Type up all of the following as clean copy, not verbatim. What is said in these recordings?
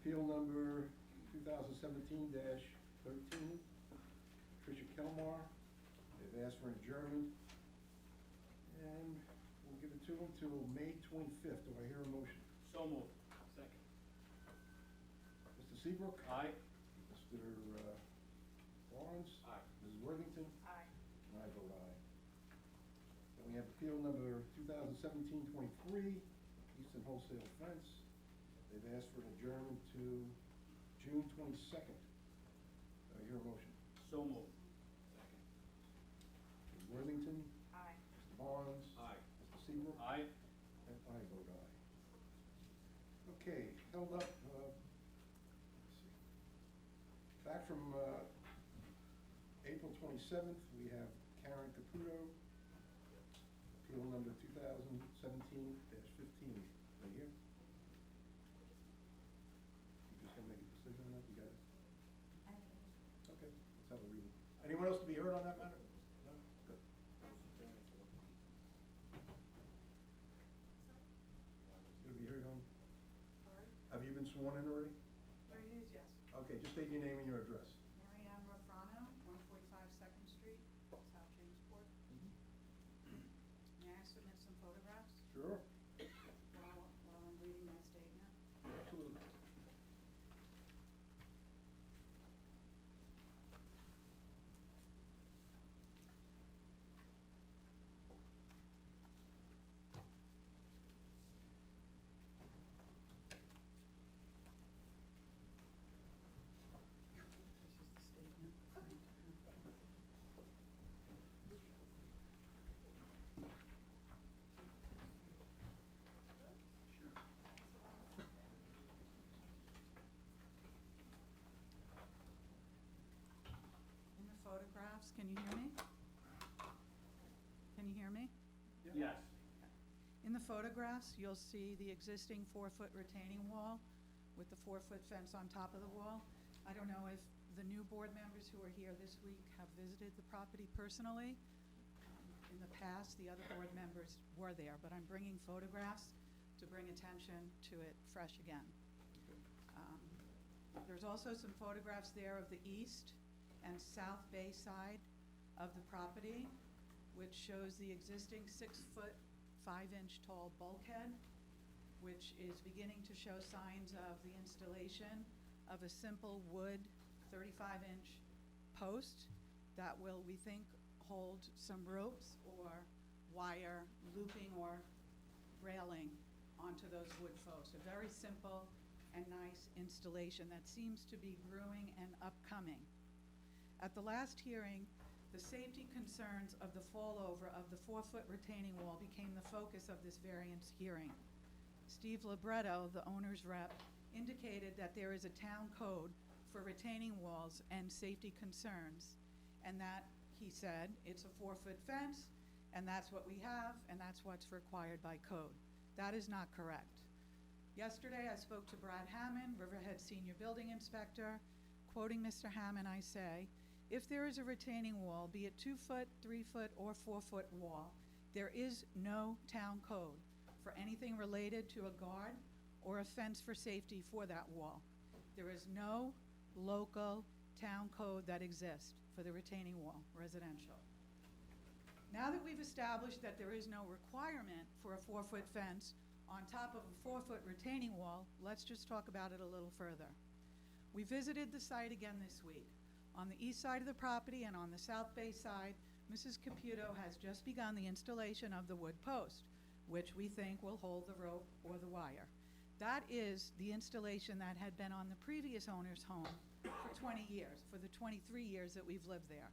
Appeal number 2017-13, Patricia Kelmar. They've asked for an adjournment, and we'll give it to them till May 25th. Do I hear a motion? So moved. Second. Mr. Seabrook? Aye. Mr. Barnes? Aye. Mrs. Worthington? Aye. And I vote aye. Then we have appeal number 2017-23, Eastern Wholesale Fence. They've asked for an adjournment to June 22nd. Do I hear a motion? So moved. Second. Mrs. Worthington? Aye. Mr. Barnes? Aye. Mr. Seabrook? Aye. And I vote aye. Okay, held up, let's see. Back from April 27th, we have Karen Caputo, appeal number 2017-15. Right here. You just gonna make a decision on that, you got it? Okay, let's have a reading. Anyone else to be heard on that matter? No? Good. You'll be heard on? Have you been sworn in already? There it is, yes. Okay, just state your name and your address. Marianne Rafrano, 145 Second Street, South Jamesport. May I submit some photographs Sure. while I'm reading my statement? Absolutely. This is the statement. In the photographs, can you hear me? Can you hear me? Yes. In the photographs, you'll see the existing 4-foot retaining wall with the 4-foot fence on top of the wall. I don't know if the new board members who are here this week have visited the property personally. In the past, the other board members were there, but I'm bringing photographs to bring attention to it fresh again. There's also some photographs there of the east and south bay side of the property, which shows the existing 6-foot, 5-inch tall bulkhead, which is beginning to show signs of the installation of a simple wood 35-inch post that will, we think, hold some ropes or wire looping or railing onto those wood posts. A very simple and nice installation that seems to be brewing and upcoming. At the last hearing, the safety concerns of the fallover of the 4-foot retaining wall became the focus of this variance hearing. Steve Libretto, the owner's rep, indicated that there is a town code for retaining walls and safety concerns, and that, he said, it's a 4-foot fence, and that's what we have, and that's what's required by code. That is not correct. Yesterday, I spoke to Brad Hammond, Riverhead Senior Building Inspector. Quoting Mr. Hammond, I say, if there is a retaining wall, be it 2-foot, 3-foot, or 4-foot wall, there is no town code for anything related to a guard or a fence for safety for that wall. There is no local town code that exists for the retaining wall, residential. Now that we've established that there is no requirement for a 4-foot fence on top of a 4-foot retaining wall, let's just talk about it a little further. We visited the site again this week. On the east side of the property and on the south bay side, Mrs. Caputo has just begun the installation of the wood post, which we think will hold the rope or the wire. That is the installation that had been on the previous owner's home for 20 years, for the 23 years that we've lived there.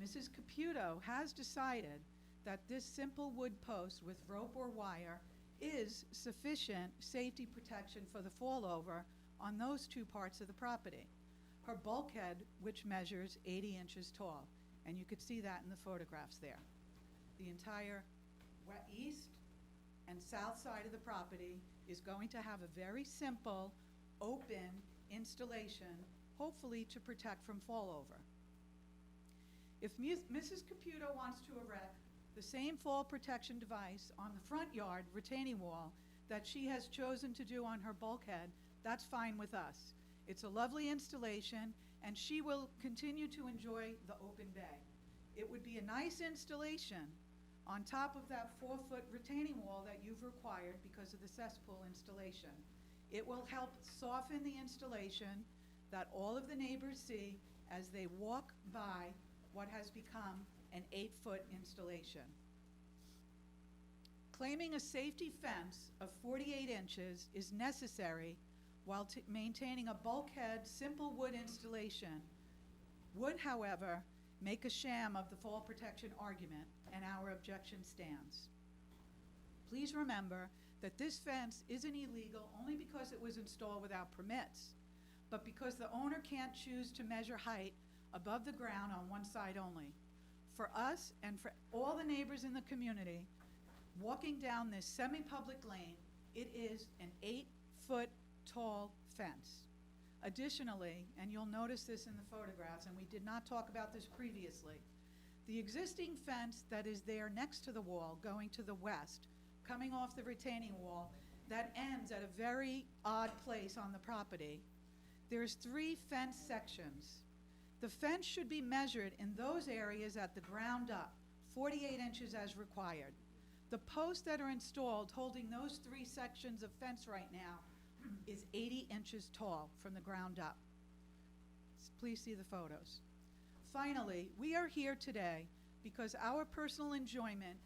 Mrs. Caputo has decided that this simple wood post with rope or wire is sufficient safety protection for the fallover on those 2 parts of the property. Her bulkhead, which measures 80 inches tall, and you could see that in the photographs there. The entire east and south side of the property is going to have a very simple, open installation, hopefully to protect from fallover. If Mrs. Caputo wants to erect the same fall protection device on the front yard retaining wall that she has chosen to do on her bulkhead, that's fine with us. It's a lovely installation, and she will continue to enjoy the open bay. It would be a nice installation on top of that 4-foot retaining wall that you've required because of the cesspool installation. It will help soften the installation that all of the neighbors see as they walk by what has become an 8-foot installation. Claiming a safety fence of 48 inches is necessary while maintaining a bulkhead, simple wood installation would, however, make a sham of the fall protection argument, and our objection stands. Please remember that this fence isn't illegal only because it was installed without permits, but because the owner can't choose to measure height above the ground on one side only. For us and for all the neighbors in the community, walking down this semi-public lane, it is an 8-foot tall fence. Additionally, and you'll notice this in the photographs, and we did not talk about this previously, the existing fence that is there next to the wall going to the west, coming off the retaining wall, that ends at a very odd place on the property, there's 3 fence sections. The fence should be measured in those areas at the ground up, 48 inches as required. The posts that are installed holding those 3 sections of fence right now is 80 inches tall from the ground up. Please see the photos. Finally, we are here today because our personal enjoyment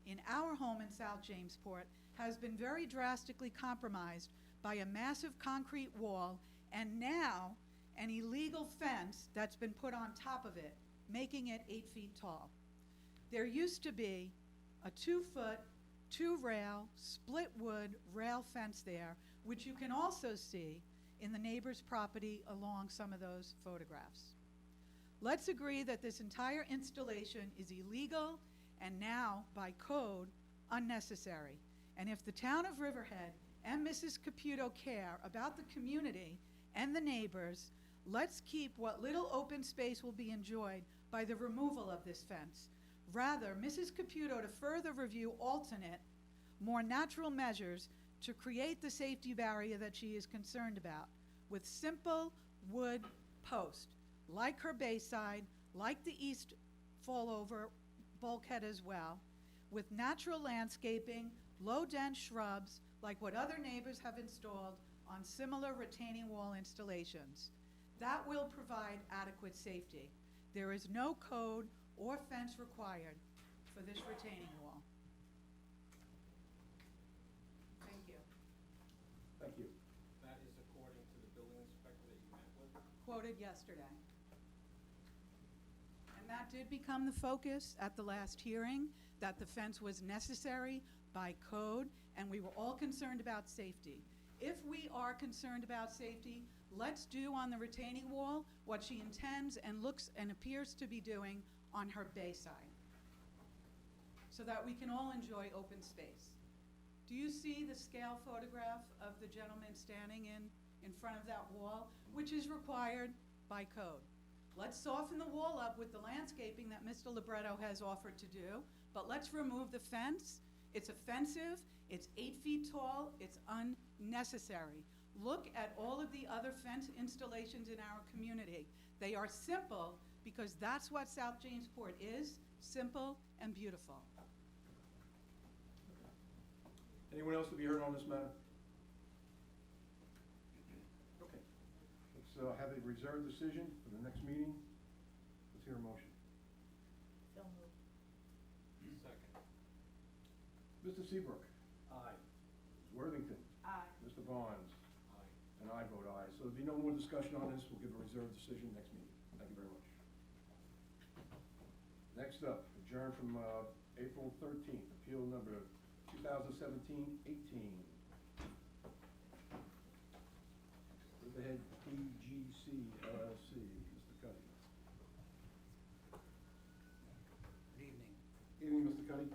in our home in South Jamesport has been very drastically compromised by a massive concrete wall and now an illegal fence that's been put on top of it, making it 8 feet tall. There used to be a 2-foot, 2-rail, split wood rail fence there, which you can also see in the neighbor's property along some of those photographs. Let's agree that this entire installation is illegal and now, by code, unnecessary. And if the town of Riverhead and Mrs. Caputo care about the community and the neighbors, let's keep what little open space will be enjoyed by the removal of this fence. Rather, Mrs. Caputo to further review alternate, more natural measures to create the safety barrier that she is concerned about with simple wood posts, like her bayside, like the east fallover bulkhead as well, with natural landscaping, low dense shrubs, like what other neighbors have installed on similar retaining wall installations. That will provide adequate safety. There is no code or fence required for this retaining wall. Thank you. Thank you. That is according to the building inspector that you met with? Quoted yesterday. And that did become the focus at the last hearing, that the fence was necessary by code, and we were all concerned about safety. If we are concerned about safety, let's do on the retaining wall what she intends and looks and appears to be doing on her bayside, so that we can all enjoy open space. Do you see the scale photograph of the gentleman standing in front of that wall, which is required by code? Let's soften the wall up with the landscaping that Mr. Libretto has offered to do, but let's remove the fence. It's offensive, it's 8 feet tall, it's unnecessary. Look at all of the other fence installations in our community. They are simple because that's what South Jamesport is, simple and beautiful. Anyone else to be heard on this matter? Okay. Let's have a reserved decision for the next meeting. Let's hear a motion. So moved. Second. Mr. Seabrook. Aye. Ms. Worthington. Aye. Mr. Barnes. Aye. And I vote aye. So there'll be no more discussion on this. We'll give a reserved decision next meeting. Thank you very much. Next up, adjourned from April 13th, appeal number 2017-18. Riverhead PGC LLC. Mr. Cuddy. Good evening. Evening, Mr. Cuddy.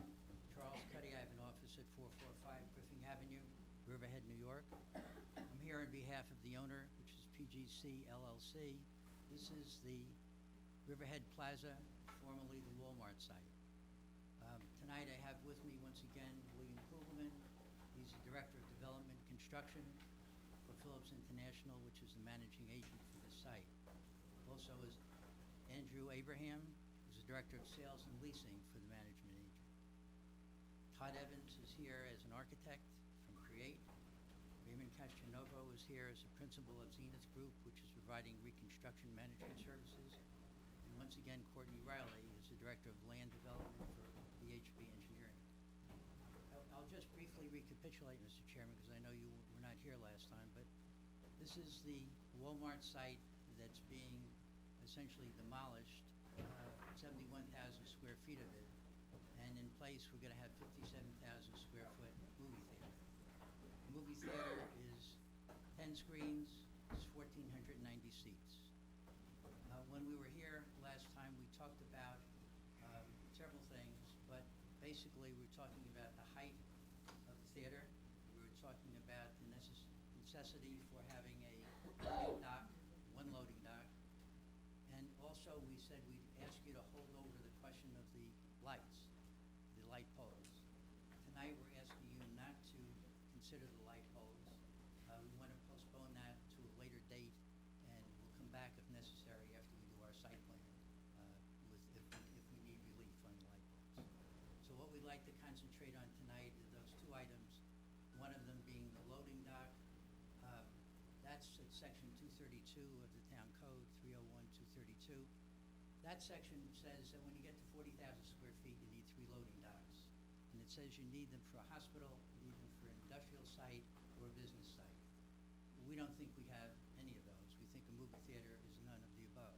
Charles Cuddy, I have an office at 445 Griffin Avenue, Riverhead, New York. I'm here on behalf of the owner, which is PGC LLC. This is the Riverhead Plaza, formerly the Walmart site. Tonight I have with me once again William Kugelman. He's the Director of Construction for Phillips International, which is the managing agent for the site. Also is Andrew Abraham, who's the Director of Sales and Leasing for the management agent. Todd Evans is here as an architect from Create. Raymond Castronovo is here as a principal of Zenith Group, which is providing reconstruction management services. And once again, Courtney Riley is the Director of Land Development for BHB Engineering. I'll just briefly recapitulate, Mr. Chairman, because I know you were not here last time, but this is the Walmart site that's being essentially demolished, 71,000 square feet of it. And in place, we're going to have 57,000 square foot movie theater. The movie theater is 10 screens, it's 1,490 seats. When we were here last time, we talked about several things, but basically we're talking about the height of the theater. We were talking about the necessity for having a loading dock, one loading dock. And also we said we'd ask you to hold over the question of the lights, the light poles. Tonight we're asking you not to consider the light poles. We want to postpone that to a later date, and we'll come back if necessary after we do our site plan, if we need relief on the light poles. So what we'd like to concentrate on tonight are those two items, one of them being the loading dock. That's at section 232 of the town code, 301-232. That section says that when you get to 40,000 square feet, you need 3 loading docks. And it says you need them for a hospital, you need them for an industrial site or a business site. We don't think we have any of those. We think a movie theater is none of the above.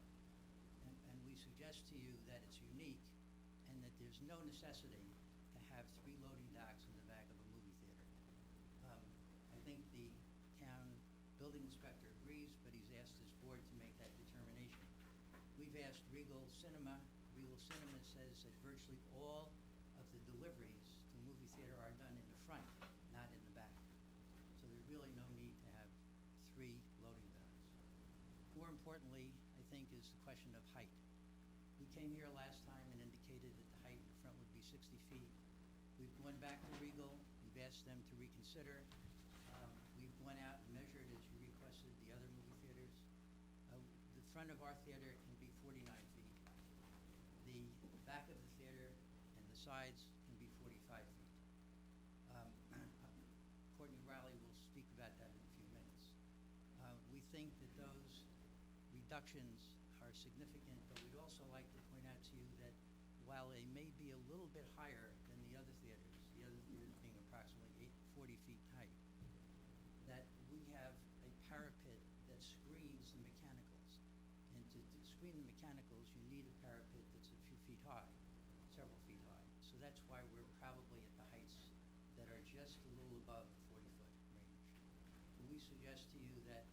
And we suggest to you that it's unique and that there's no necessity to have 3 loading docks in the back of a movie theater. I think the town building inspector agrees, but he's asked his board to make that determination. We've asked Regal Cinema. Regal Cinema says that virtually all of the deliveries to a movie theater are done in the front, not in the back. So there's really no need to have 3 loading docks. More importantly, I think, is the question of height. We came here last time and indicated that the height in the front would be 60 feet. We've gone back to Regal. We've asked them to reconsider. We went out and measured, as you requested, the other movie theaters. The front of our theater can be 49 feet. The back of the theater and the sides can be 45 feet. Courtney Riley will speak about that in a few minutes. We think that those reductions are significant, but we'd also like to point out to you that while they may be a little bit higher than the other theaters being approximately 40 feet height, that we have a parapet that screens the mechanicals. And to screen the mechanicals, you need a parapet that's a few feet high, several feet high. So that's why we're probably at the heights that are just a little above the 40-foot range. And we suggest to you that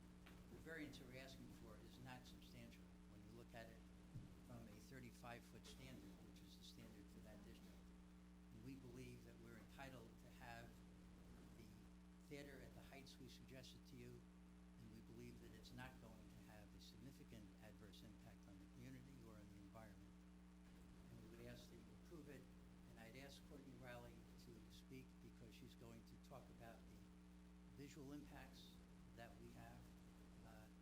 the variance that we're asking for is not substantial when you look at it from a 35-foot standard, which is the standard for that district. And we believe that we're entitled to have the theater at the heights we suggested to you, and we believe that it's not going to have a significant adverse impact on the community or on the environment. And we would ask that you approve it, and I'd ask Courtney Riley to speak because she's going to talk about the visual impacts that we have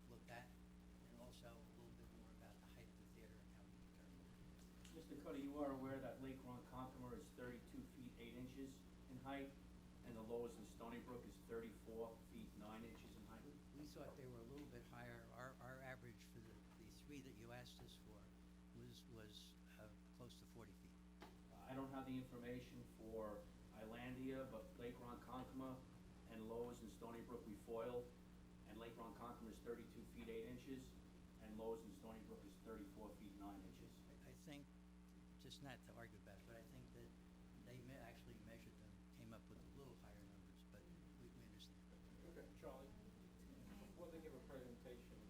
looked at, and also a little bit more about the height of the theater and how we determine it. Mr. Cudahy, you are aware that Lake Ronkonkoma is 32 feet 8 inches in height, and the lowest in Stony Brook is 34 feet 9 inches in height? We thought they were a little bit higher. Our average for the 3 that you asked us for was close to 40 feet. I don't have the information for Islandia, but Lake Ronkonkoma and Lowe's in Stony Brook we foiled, and Lake Ronkonkoma is 32 feet 8 inches, and Lowe's in Stony Brook is 34 feet 9 inches. I think, just not to argue about it, but I think that they actually measured them, came up with a little higher numbers, but we understand. Okay, Charlie, before they give a presentation,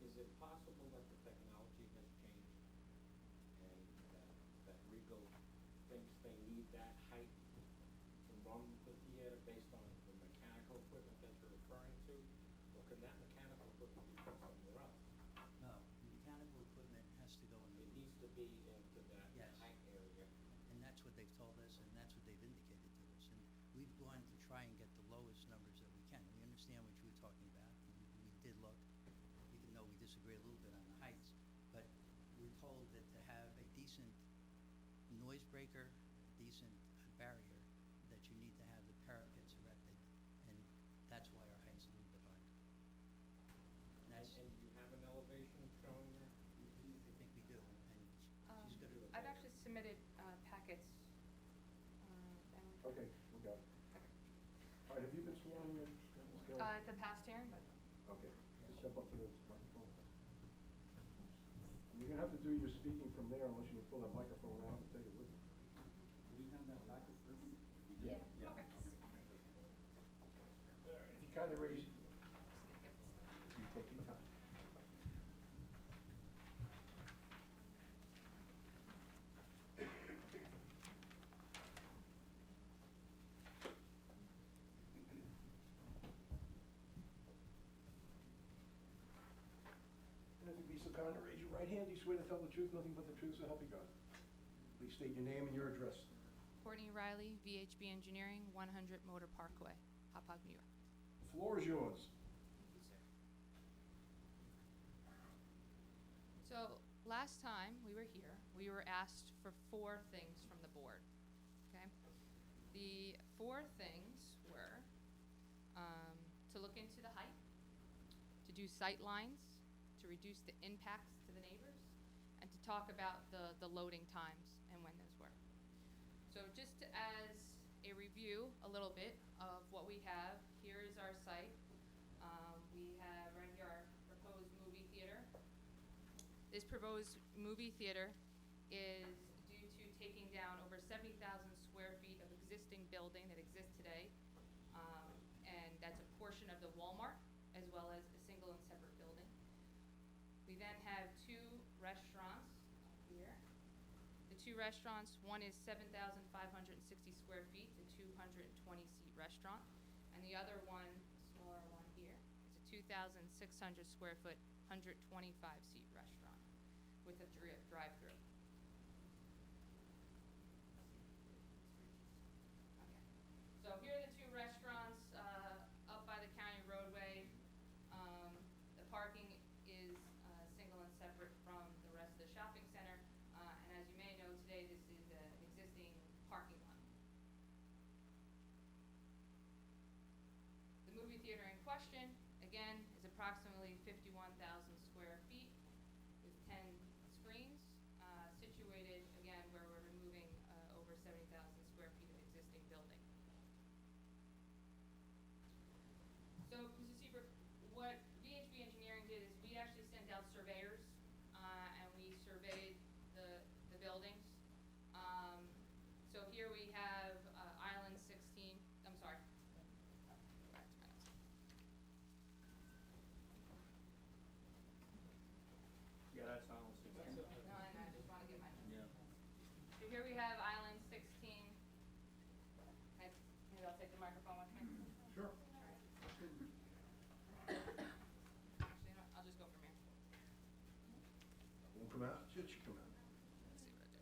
is it possible that the technology has changed and that Regal thinks they need that height to run the theater based on the mechanical equipment that you're referring to? Or can that mechanical equipment be put somewhere else? No, the mechanical equipment has to go in It the, needs to be into that Yes. height area. and that's what they've told us, and that's what they've indicated. disagree a little bit on the heights, but we're told that to have a decent noise breaker, decent barrier, that you need to have the parapets erected, and that's why our height's a little bit higher. And that's, And you have an elevation showing there? I think we do, and she's gonna. I've actually submitted packets. Okay, we got it. All right, have you been sworn in yet, Ms. Kelly? At the past hearing, but Okay, just step up to the microphone. You're gonna have to do your speaking from there unless you can pull that microphone out and take it with you. Do we have that packet for me? Yeah. Yeah. If you kinda raise, you take your time. And if you be so kind to raise your right hand, do you swear to tell the truth, nothing but the truth, so help you God? Please state your name and your address. Courtney Riley, VHB Engineering, 100 Motor Parkway, Hauppauge, New York. The floor is yours. So, last time we were here, we were asked for 4 things from the board, okay? The 4 things were to look into the height, to do sight lines, to reduce the impacts to the neighbors, and to talk about the loading times and when those were. So just as a review, a little bit of what we have, here is our site. We have right here our proposed movie theater. This proposed movie theater is due to taking down over 70,000 square feet of existing building that exists today. And that's a portion of the Walmart, as well as a single and separate building. We then have 2 restaurants here. The 2 restaurants, one is 7,560 square feet, a 220-seat restaurant. And the other one, smaller one here, is a 2,600 square foot, 125-seat restaurant with a drive-through. Okay. So here are the 2 restaurants up by the county roadway. The parking is single and separate from the rest of the shopping center. And as you may know today, this is an existing parking lot. The movie theater in question, again, is approximately 51,000 square feet with 10 screens, situated, again, where we're removing over 70,000 square feet of existing building. So, Mr. Seabrook, what VHB Engineering did is we actually sent out surveyors, and we surveyed the buildings. So here we have Island 16, I'm sorry. Go back to my notes. Yeah, that's Island 16. No, and I just want to get my notes. Yeah. So here we have Island 16. Maybe I'll take the microphone with me. Sure. Actually, you know what, I'll just go from here. Won't come out? It should come out. Let's see what I do.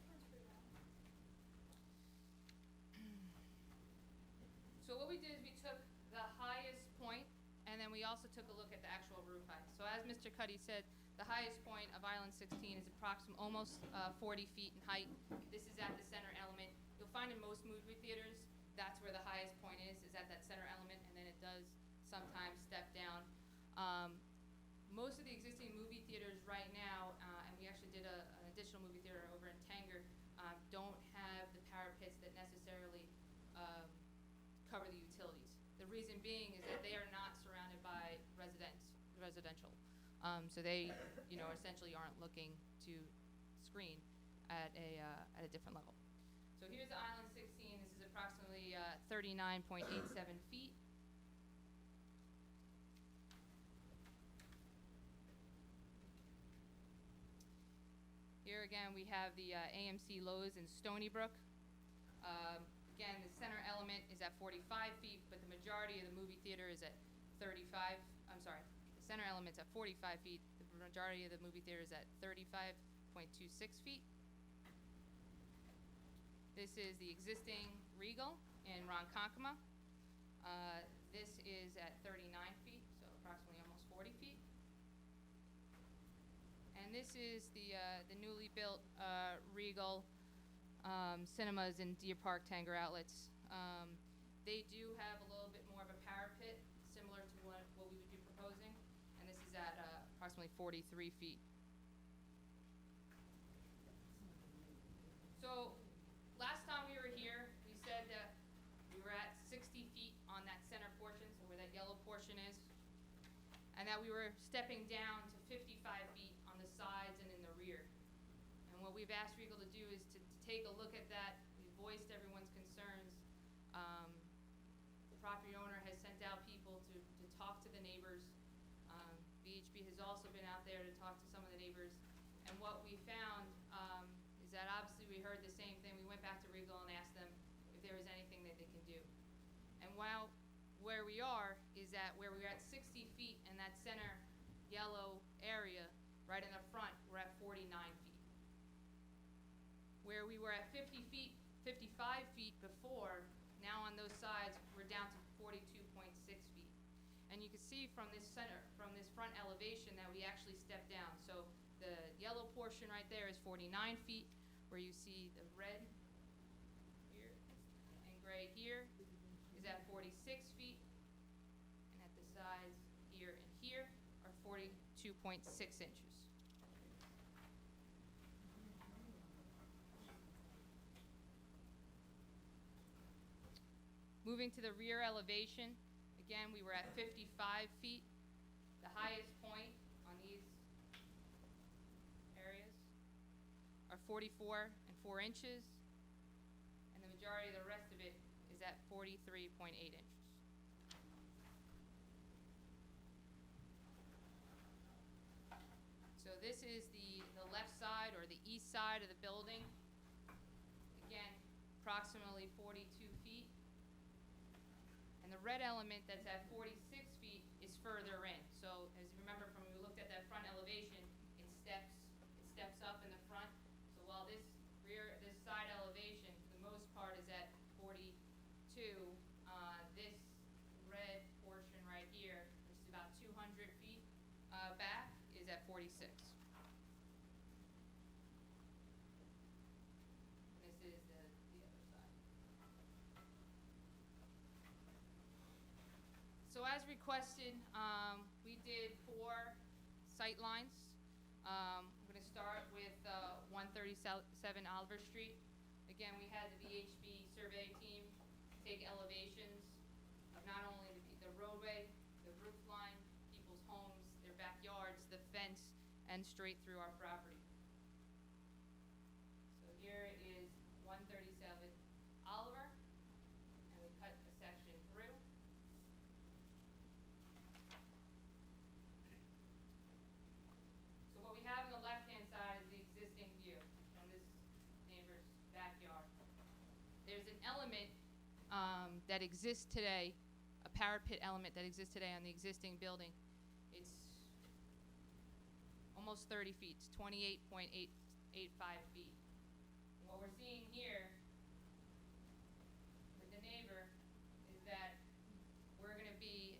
So what we did is we took the highest point, and then we also took a look at the actual roof height. So as Mr. Cuddy said, the highest point of Island 16 is almost 40 feet in height. This is at the center element. You'll find in most movie theaters, that's where the highest point is at that center element, and then it does sometimes step down. Most of the existing movie theaters right now, and we actually did an additional movie theater over in Tanger, don't have the parapets that necessarily cover the utilities. The reason being is that they are not surrounded by residential. So they, essentially aren't looking to screen at a different level. So here's the Island 16. This is approximately 39.87 feet. Here again, we have the AMC Lowe's in Stony Brook. Again, the center element is at 45 feet, but the majority of the movie theater is at 35. I'm sorry, the center element's at 45 feet. The majority of the movie theater is at 35.26 feet. This is the existing Regal in Ronkonkoma. This is at 39 feet, so approximately almost 40 feet. And this is the newly built Regal Cinemas in Deer Park Tanger Outlets. They do have a little bit more of a parapet, similar to what we would be proposing, and this is at approximately 43 feet. So, last time we were here, we said that we were at 60 feet on that center portion, so where that yellow portion is, and that we were stepping down to 55 feet on the sides and in the rear. And what we've asked Regal to do is to take a look at that. We voiced everyone's concerns. The property owner has sent out people to talk to the neighbors. VHB has also been out there to talk to some of the neighbors. And what we found is that obviously we heard the same thing. We went back to Regal and asked them if there was anything that they can do. And while where we are is that where we're at 60 feet in that center yellow area, right in the front, we're at 49 feet. Where we were at 50 feet, 55 feet before, now on those sides, we're down to 42.6 feet. And you can see from this front elevation that we actually stepped down. So the yellow portion right there is 49 feet, where you see the red here and gray here is at 46 feet, and at the sides here and here are 42.6 inches. Moving to the rear elevation, again, we were at 55 feet. The highest point on these areas are 44 and 4 inches, and the majority of the rest of it is at 43.8 inches. So this is the left side or the east side of the building. Again, approximately 42 feet. And the red element that's at 46 feet is further in. So as you remember from when we looked at that front elevation, it steps up in the front. So while this side elevation, for the most part, is at 42, this red portion right here, which is about 200 feet back, is at 46. This is the other side. So as requested, we did 4 sight lines. I'm going to start with 137 Oliver Street. Again, we had the VHB survey team take elevations of not only the roadway, the roof line, people's homes, their backyards, the fence, and straight through our property. So here is 137 Oliver, and we cut a section through. So what we have on the left-hand side is the existing view from this neighbor's backyard. There's an element that exists today, a parapet element that exists today on the existing building. It's almost 30 feet. It's 28.85 feet. And what we're seeing here with the neighbor is that we're going to be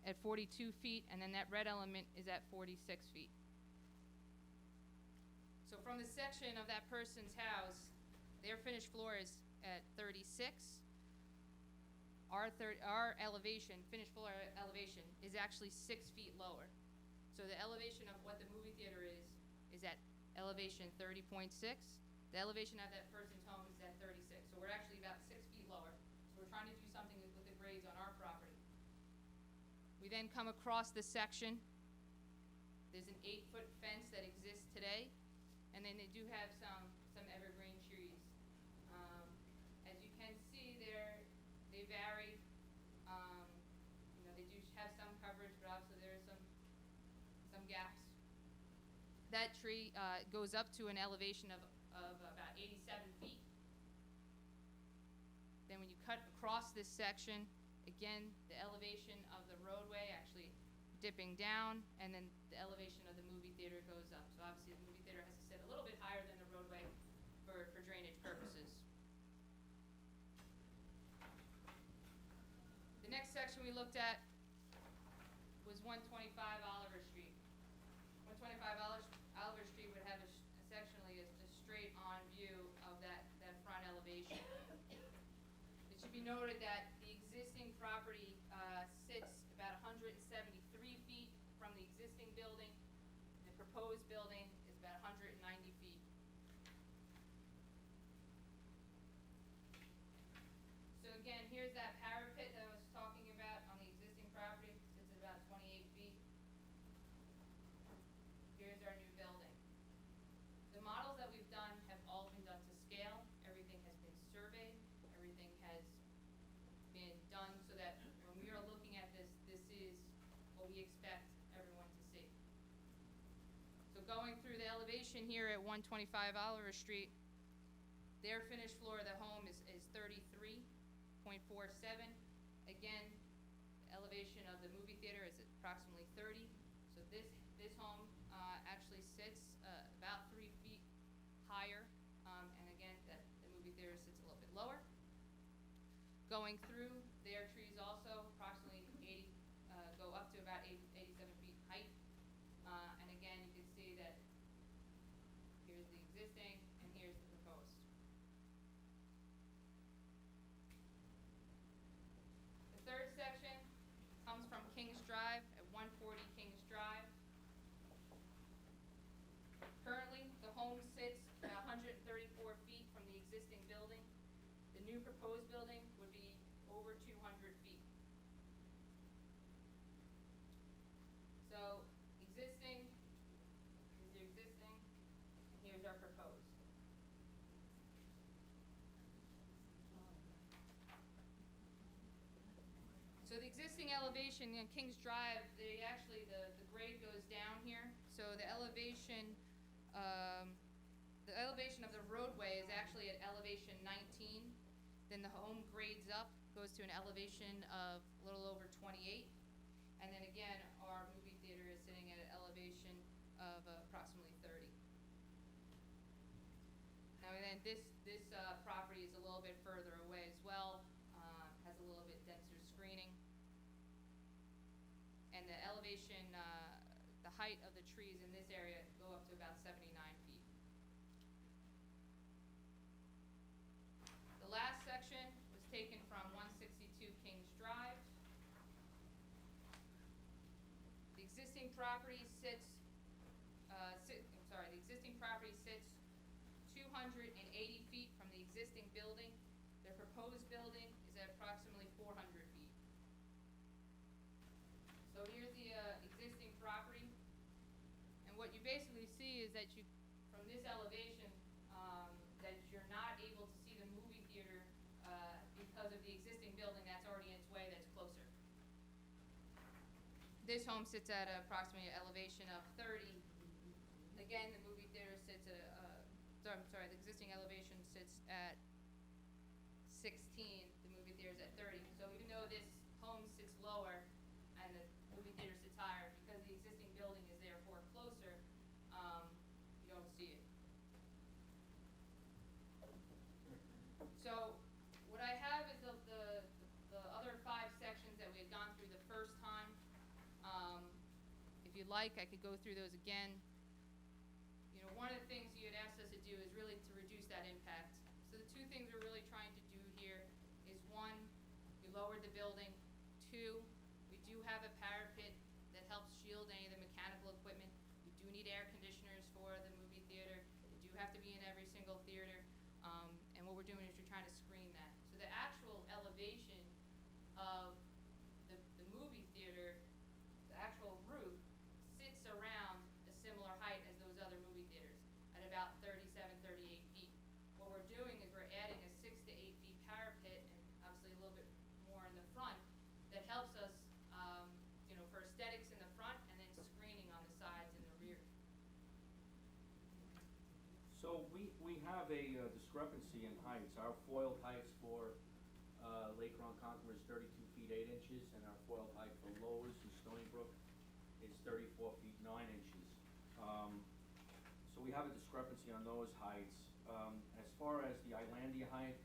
at 42 feet, and then that red element is at 46 feet. So from the section of that person's house, their finished floor is at 36. Our elevation, finished floor elevation, is actually 6 feet lower. So the elevation of what the movie theater is at elevation 30.6. The elevation of that person's home is at 36. So we're actually about 6 feet lower. So we're trying to do something with the grades on our property. We then come across this section. There's an 8-foot fence that exists today. And then they do have some evergreen trees. As you can see there, they vary. They do have some coverage, but obviously there are some gaps. That tree goes up to an elevation of about 87 feet. Then when you cut across this section, again, the elevation of the roadway actually dipping down, and then the elevation of the movie theater goes up. So obviously the movie theater has to sit a little bit higher than the roadway for drainage purposes. The next section we looked at was 125 Oliver Street. 125 Oliver Oliver Street would have essentially a straight-on view of that front elevation. It should be noted that the existing property sits about 173 feet from the existing building. The proposed building is about 190 feet. So again, here's that parapet that I was talking about on the existing property. Sits at about 28 feet. Here's our new building. The models that we've done have all been done to scale. Everything has been surveyed. Everything has been done so that when we are looking at this, this is what we expect everyone to see. So going through the elevation here at 125 Oliver Street, their finished floor of the home is 33.47. Again, the elevation of the movie theater is approximately 30. So this home actually sits about 3 feet higher. And again, the movie theater sits a little bit lower. Going through, their trees also approximately 80, go up to about 87 feet height. And again, you can see that here's the existing and here's the proposed. The third section comes from Kings Drive at 140 Kings Drive. Currently, the home sits about 134 feet from the existing building. The new proposed building would be over 200 feet. So, existing is the existing, and here's our proposed. So the existing elevation in Kings Drive, the grade goes down here. So the elevation of the roadway is actually at elevation 19. Then the home grades up, goes to an elevation of a little over 28. And then again, our movie theater is sitting at an elevation of approximately 30. Now then, this property is a little bit further away as well, has a little bit denser screening. And the elevation, the height of the trees in this area go up to about 79 feet. The last section was taken from 162 Kings Drive. The existing property sits, the existing property sits 280 feet from the existing building. The proposed building is at approximately 400 feet. So here's the existing property. And what you basically see is that from this elevation, that you're not able to see the movie theater because of the existing building that's already in its way that's closer. This home sits at approximately an elevation of 30. Again, the movie theater sits at, the existing elevation sits at 16. The movie theater's at 30. So even though this home sits lower and the movie theater sits higher, because the existing building is therefore closer, you don't see it. So what I have is the other 5 sections that we had gone through the first time. If you'd like, I could go through those again. You know, one of the things you had asked us to do is really to reduce that impact. So the 2 things we're really trying to do here is 1, we lowered the building. 2, we do have a parapet that helps shield any of the mechanical equipment. We do need air conditioners for the movie theater. They do have to be in every single theater. And what we're doing is we're trying to screen that. So the actual elevation of the movie theater, the actual roof, sits around a similar height as those other movie theaters at about 37, 38 feet. What we're doing is we're adding a 6 to 8 feet parapet and obviously a little bit more in the front that helps us, for aesthetics in the front and then screening on the sides and the rear. So we have a discrepancy in heights. Our foiled heights for Lake Ronkonkoma is 32 feet 8 inches, and our foiled height for Lowe's and Stony Brook is 34 feet 9 inches. So we have a discrepancy on those heights. As far as the Islandia height,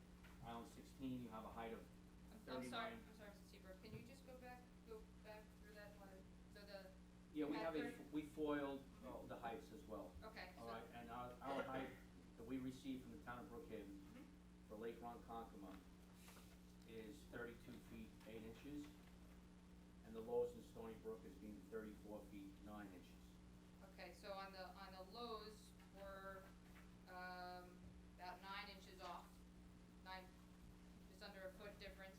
Island 16, you have a height of 39. I'm sorry, Mr. Seabrook. Can you just go back through that one? So Yeah, you we have we foiled the heights as well. Okay. received from the town of Brookhaven for Lake Ronkonkoma is 32 feet 8 inches, and the Lowe's in Stony Brook is being 34 feet 9 inches. Okay, so on the Lowe's, we're, about 9 inches off, just under a foot difference.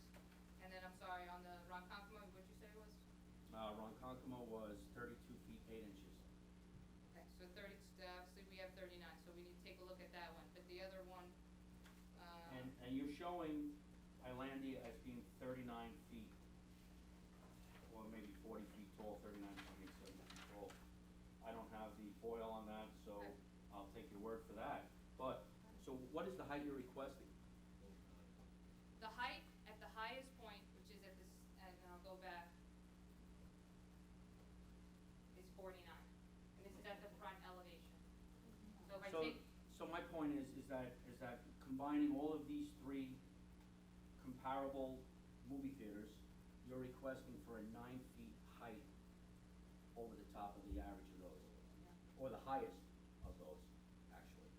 And then, I'm sorry, on the Ronkonkoma, what'd you say it was? Ronkonkoma was 32 feet 8 inches. Okay, so 30, obviously we have 39, so we need to take a look at that one. But the other one, And you're showing Islandia as being 39 feet, or maybe 40 feet tall, 39.87 feet tall. I don't have the foil on that, so Okay. I'll take your word for that. But, so what is the height you're requesting? the height at the highest point, which is at this, and I'll go back, is 49. And this is at the front elevation. So if I take, So my point is that combining all of these three comparable movie theaters, you're requesting for a 9 feet height over the top of the average of those, or the highest of those, actually.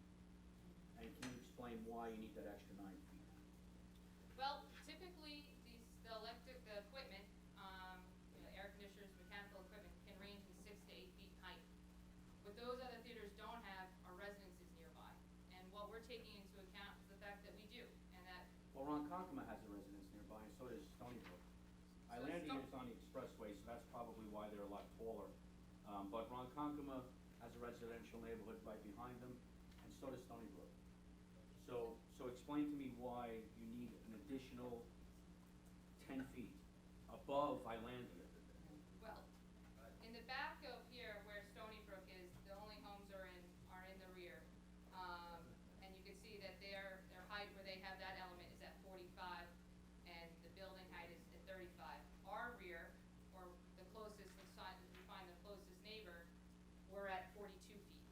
And can you explain why you need that extra 9 feet? well, typically, the equipment, air conditioners, mechanical equipment, can range in 6 to 8 feet in height. What those other theaters don't have are residences nearby. And what we're taking into account is the fact that we do, and that, Well, Ronkonkoma has a residence nearby, and so does Stony Brook. So Islandia Sto- is on the expressway, so that's probably why they're a lot taller. But Ronkonkoma has a residential neighborhood right behind them, and so does Stony Brook. So explain to me why you need an additional 10 feet above Islandia. well, in the back of here where Stony Brook is, the only homes are in the rear. And you can see that their height where they have that element is at 45, and the building height is at 35. Our rear, or the closest, we find the closest neighbor, we're at 42 feet.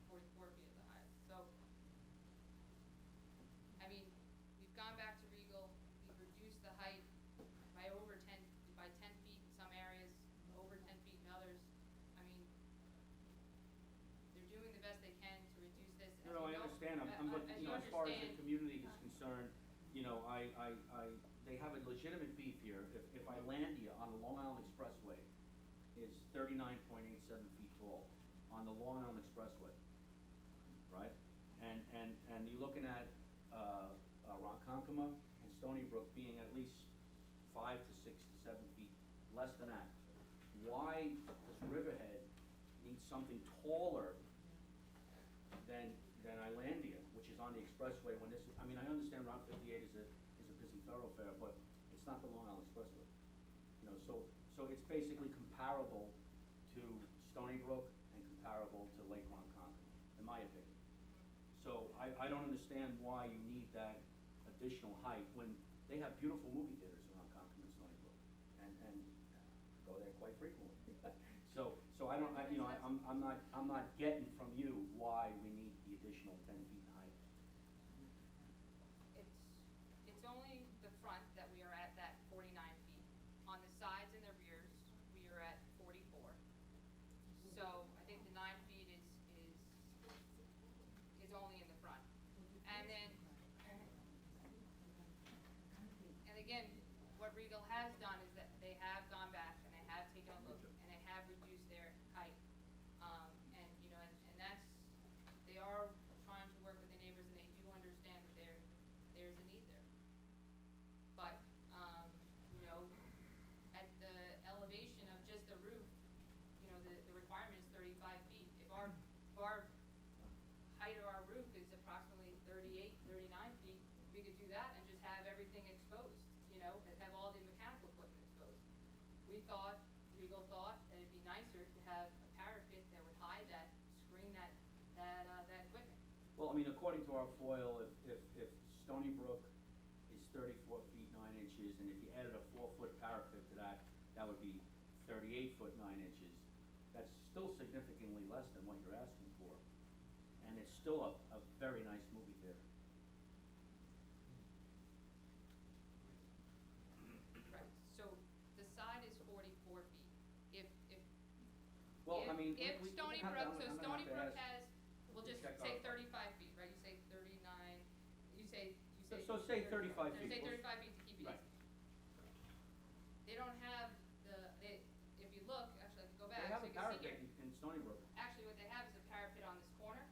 44 feet at the highest. So, I mean, we've gone back to Regal, we've reduced the height by 10 feet in some areas, over 10 feet in others. I mean, they're doing the best they can to reduce this. As No, I you know- understand, but, as you you know, as far as the understand- community is concerned, you know, they have a legitimate beef here. If Islandia on the Long Island Expressway is 39.87 feet tall on the Long Island Expressway, right? And you're looking at, Ronkonkoma and Stony Brook being at least 5 to 6 to 7 feet less than that. Why does Riverhead need something taller than Islandia, which is on the expressway when this, I mean, I understand Route 58 is a busy thoroughfare, but it's not the Long Island Expressway. You know, so it's basically comparable to Stony Brook and comparable to Lake Ronkonkoma, in my opinion. So I don't understand why you need that additional height when they have beautiful movie theaters in Ronkonkoma and Stony Brook, and go there quite frequently. So I don't, I'm not getting from you why we need the additional 10 feet in height. It's only the front that we are at that 49 feet. On the sides and the rears, we are at 44. So I think the 9 feet is only in the front. And then, and again, what Regal has done is that they have gone back and they have taken a look and they have reduced their height. And, you know, and that's, they are trying to work with the neighbors, and they do understand that there's a need there. But, you know, at the elevation of just the roof, you know, the requirement is 35 feet. If our height of our roof is approximately 38, 39 feet, we could do that and just have everything exposed, you know, and have all the mechanical equipment exposed. Regal thought that it'd be nicer to have a parapet that would hide that, screen that equipment. Well, I mean, according to our foil, if Stony Brook is 34 feet 9 inches, and if you added a 4-foot parapet to that, that would be 38 foot 9 inches. That's still significantly less than what you're asking for, and it's still a very nice movie theater. Right, so the side is 44 feet. If Well, I mean, If we Stony have to- Brook, I'm so gonna have Stony to Brook ask- has, we'll to just check say our- 35 feet, right? You say 39, you say. So say 35 so feet. say We'll- 35 feet to keep it Right. easy. They don't have if you look, actually, I can go back, They have so a you can see parapet here. in Stony Brook. Actually, what they have is a parapet on this corner,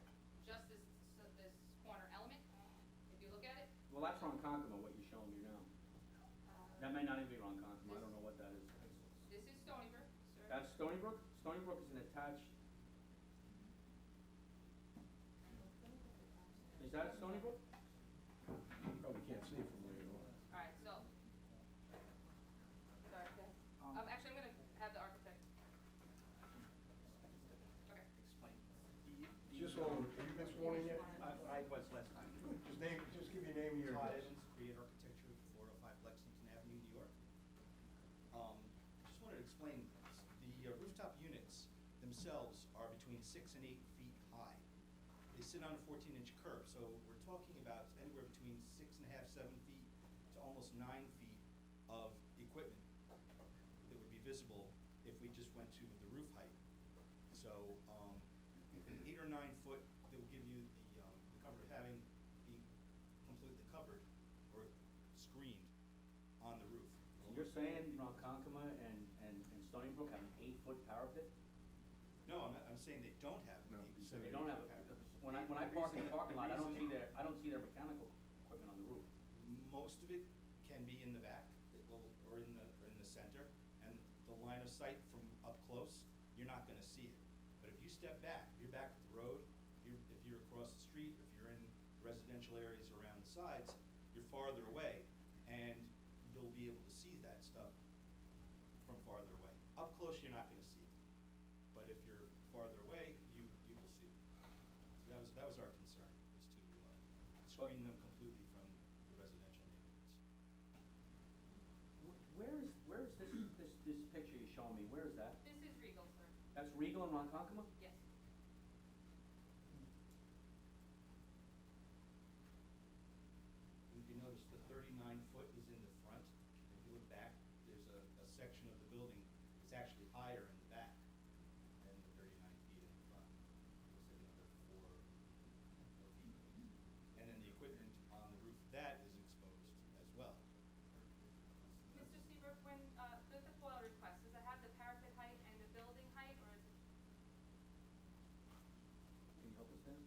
just this corner element, if you look at it. Well, that's Ronkonkoma, what you're showing me now. That may not even be Ronkonkoma, I don't know what that is. This is Stony Brook, sir. That's Stony Brook? Stony Brook is an attached. Is that Stony Brook? You probably can't see it from where you are. All right, so. Sorry, go ahead. Actually, I'm gonna have the architect. Okay. Just hold, have you been sworn in yet? I was last time. Just give your name and your Todd address. Evans, Create Architecture, 405 Lexington Avenue, New York. Just wanted to explain, the rooftop units themselves are between 6 and 8 feet high. They sit on a 14-inch curb, so we're talking about anywhere between 6.5, 7 feet to almost 9 feet of equipment that would be visible if we just went to the roof height. So, an 8 or 9 foot that will give you the comfort of having being completely covered or screened on the roof. So you're saying Ronkonkoma and Stony Brook have an 8-foot parapet? No, I'm saying they don't have No, an you 8, said 7 They don't have, parapet. when I park in the parking lot, I don't see their mechanical equipment on the roof. Most of it can be in the back, or in the center, and the line of sight from up close, you're not gonna see it. But if you step back, you're back at the road, if you're across the street, if you're in residential areas around the sides, you're farther away, and you'll be able to see that stuff from farther away. Up close, you're not gonna see it, but if you're farther away, you will see it. So that was our concern, was to screen them completely from the residential neighborhoods. Where is this picture you're showing me, where is that? This is Regal, sir. That's Regal and Ronkonkoma? Yes. If you notice, the 39-foot is in the front. If you look back, there's a section of the building that's actually higher in the back than the 39 feet in the front. Looks like another 4 feet. And then the equipment on the roof of that is exposed as well. Mr. Seabrook, when, the FOIL request, does it have the parapet height and the building height, or is it? Can you help us there?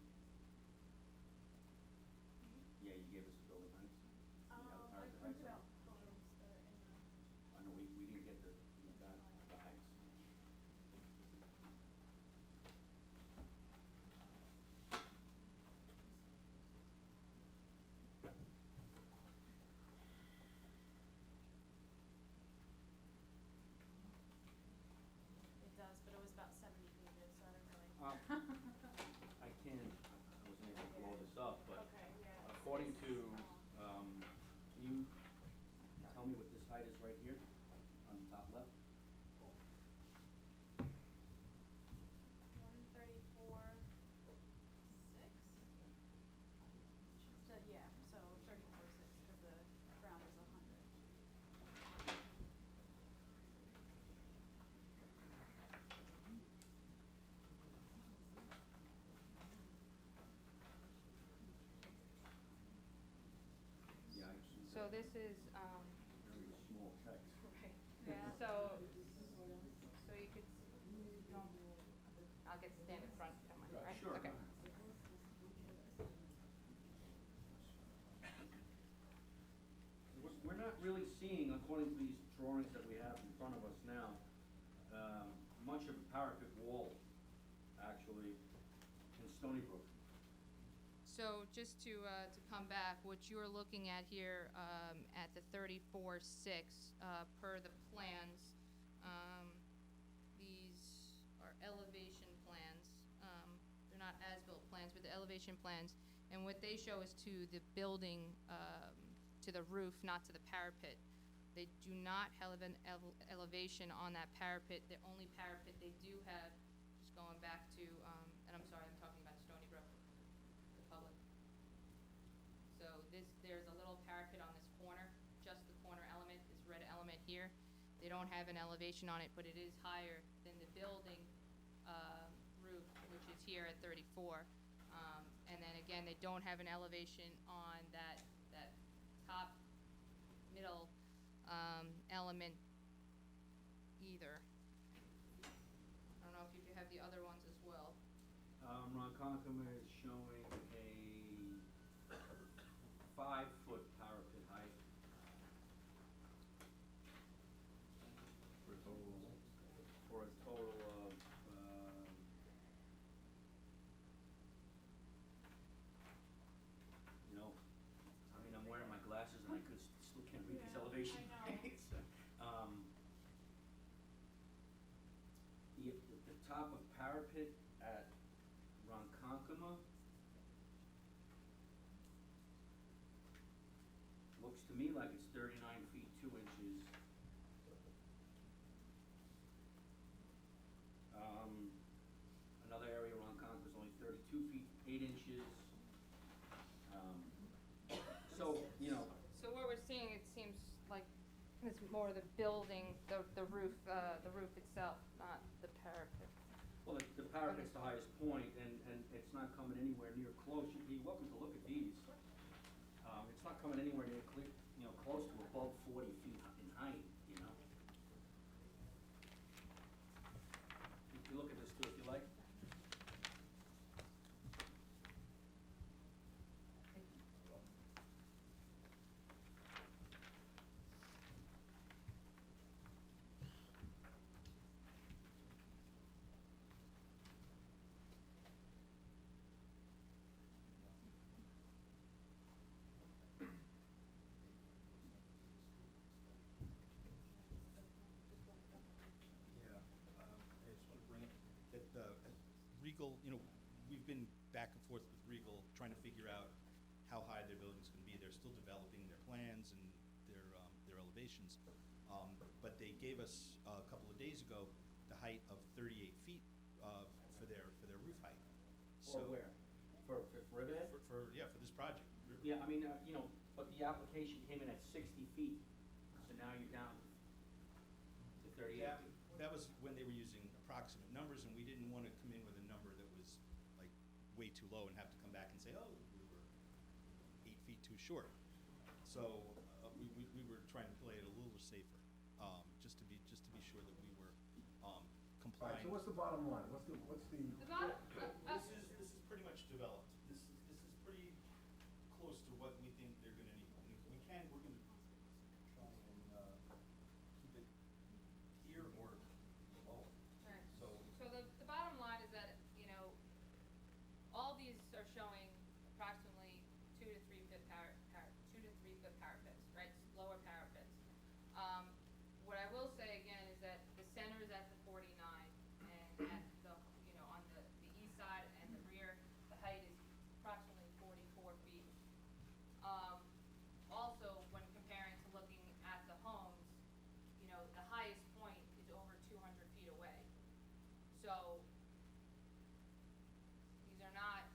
Yeah, you gave us the building heights. You have the parapet heights on it? I know, we didn't get the heights. It does, but it was about 70 pages, so I don't really. I wasn't able to blow this up, but Okay, yeah. according to, can you tell me what this height is right here on the top left? 134, 6? So, yeah, so 34, 6, because the ground is 100. Yeah, I see. So this is, Very small text. right, so you could, I'll get to stand in front, if you don't mind, right? Sure. Okay. We're not really seeing, according to these drawings that we have in front of us now, much of a parapet wall, actually, in Stony Brook. So just to come back, what you're looking at here, at the 34-6, per the plans, these are elevation plans. They're not as-built plans, but the elevation plans. And what they show is to the building, to the roof, not to the parapet. They do not have an elevation on that parapet. The only parapet they do have, just going back to, and I'm sorry, I'm talking about Stony Brook, the public. So there's a little parapet on this corner, just the corner element, this red element here. They don't have an elevation on it, but it is higher than the building, roof, which is here at 34. And then again, they don't have an elevation on that top middle element either. I don't know if you have the other ones as well. Ronkonkoma is showing a 5-foot parapet height. For a total of, For a total of, you know, I mean, I'm wearing my glasses and I still can't read these elevation heights. The top of parapet at Ronkonkoma looks to me like it's 39 feet 2 inches. Another area around Concord is only 32 feet 8 inches. So, you know, So what we're seeing, it seems like it's more the building, the roof itself, not the parapet. well, the parapet's the highest point, and it's not coming anywhere near close. You'd be welcome to look at these. It's not coming anywhere near close to above 40 feet in height, you know? You can look at this too if you like. Yeah, I just want to bring it, that Regal, we've been back and forth with Regal, trying to figure out how high their building's gonna be. They're still developing their plans and their elevations. But they gave us, a couple of days ago, the height of 38 feet, for their roof height. Or where? For Riverhead? For this project. Yeah, I mean, but the application came in at 60 feet, so now you're down to 38 That, feet. that was when they were using approximate numbers, and we didn't want to come in with a number that was like way too low and have to come back and say, oh, we were 8 feet too short. So we were trying to play it a little safer, just to be sure that we were all right, compliant. so what's the bottom line? What's the, The bottom, This is pretty much developed. This is pretty close to what we think they're gonna need. And if we're gonna try and keep it here or below. Right. So So the bottom line is that, all these are showing approximately 2 to 3 foot 2 to 3 foot parapets, right, lower parapets. What I will say again is that the center is at the 49, and at the, on the east side and the rear, the height is approximately 44 feet. Also, when comparing to looking at the homes, the highest point is over 200 feet away. So, these are not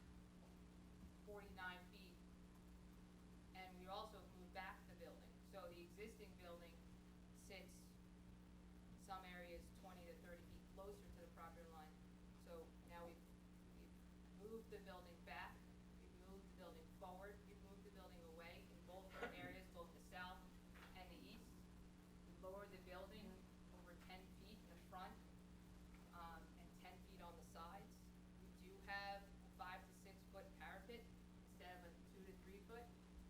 49 feet. And we also moved back the building. So the existing building sits in some areas 20 to 30 feet closer to the property line. So now we've moved the building back, we've moved the building forward, we've moved the building away in both areas, both the south and the east. We lowered the building over 10 feet in the front, and 10 feet on the sides. We do have a 5 to 6 foot parapet instead of a 2 to 3 foot,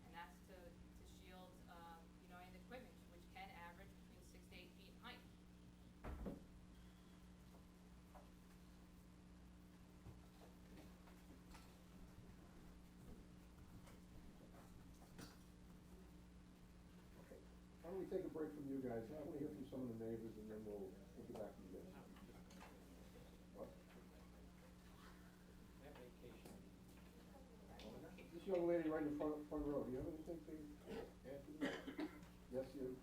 and that's to shield, any equipment, which can average between 6 to 8 feet in height. Why don't we take a break from you guys? I want to hear from some of the neighbors, and then we'll get back to you guys. What? That vacation. This young lady right in the front row, do you have anything to add to this? Yes, you?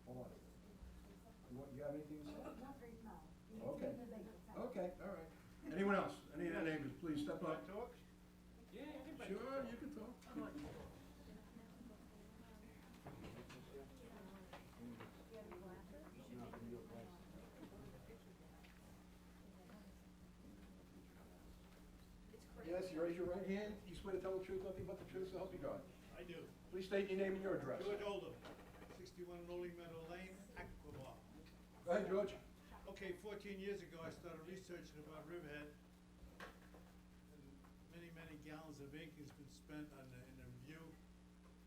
Hold on. You have anything to say? Okay. Okay, all right. Anyone else? Any of the neighbors, please step up. Talk? Yeah, everybody. Sure, you can talk. ask you to raise your right hand. You swear to tell the truth, nothing but the truth, so help you God. I do. Please state your name and your address. George Oldham, 61 Rolling Meadow Lane, Aquabah. Go ahead, George. Okay, 14 years ago, I started researching about Riverhead. And many, many gallons of ink has been spent on in the review.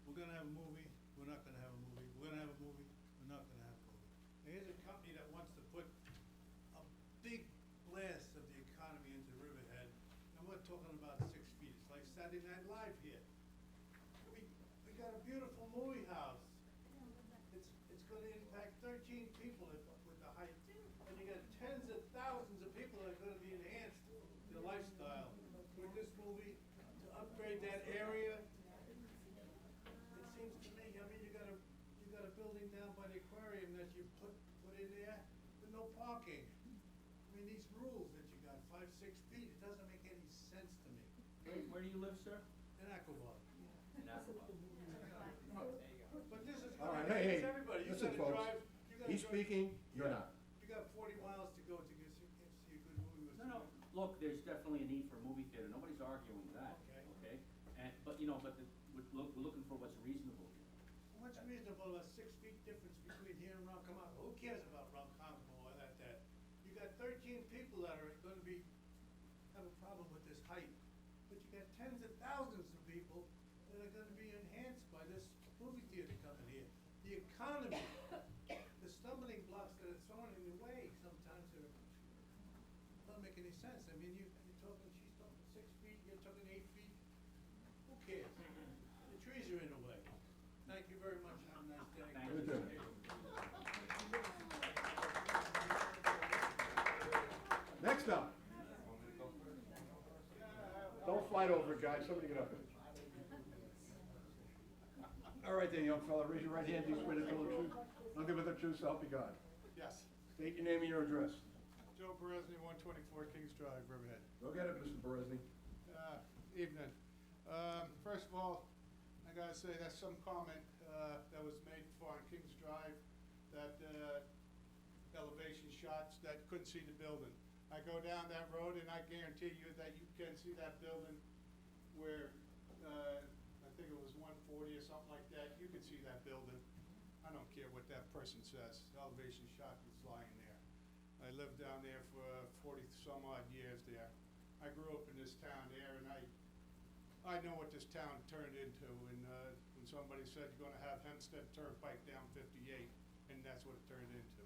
We're gonna have a movie, we're not gonna have a movie, we're gonna have a movie, we're not gonna have a movie. And here's a company that wants to put a big blast of the economy into Riverhead. And we're talking about 6 feet, it's like Saturday Night Live here. We got a beautiful movie house. It's gonna impact 13 people with the height. And you got tens of thousands of people that are gonna be enhanced their lifestyle with this movie to upgrade that area. It seems to me, I mean, you got a building down by the aquarium that you put in there with no parking. I mean, these rules that you got, 5, 6 feet, it doesn't make any sense to me. Where do you live, sir? In Aquabah. In Aquabah. But this is All gonna right, hey, change everybody. You listen, gotta folks. drive, you gotta He's drive- speaking, you're not. You got 40 miles to go to get see a good movie with. No, look, there's definitely a need for a movie theater, nobody's arguing that, Okay. okay? And, but we're looking for what's reasonable here. What's reasonable, a 6 feet difference between here and Ronkonkoma? Who cares about Ronkonkoma or that? You got 13 people that are gonna have a problem with this height. But you got tens of thousands of people that are gonna be enhanced by this movie theater coming here. The economy, the stumbling blocks that are thrown in the way sometimes don't make any sense. I mean, she's talking 6 feet, you're talking 8 feet. Who cares? The trees are in the way. Thank you very much, have a nice day. Thank You too. Next up. Don't fight over it, guys. Somebody get up here. All right then, young fella, raise your right hand. Do you swear to tell the truth, nothing but the truth, so help you God? Yes, State your name and your address. Joe Beresny, 124 Kings Drive, Riverhead. Go get it, Mr. Beresny. Evening. First of all, I gotta say, that's some comment that was made before on Kings Drive, that elevation shots that couldn't see the building. I go down that road and I guarantee you that you can see that building where, I think it was 140 or something like that, you can see that building. I don't care what that person says, elevation shot was lying there. I lived down there for 40 some odd years there. I grew up in this town there, and I know what this town turned into. And when somebody said you're gonna have Hempstead Turnpike down 58, and that's what it turned into.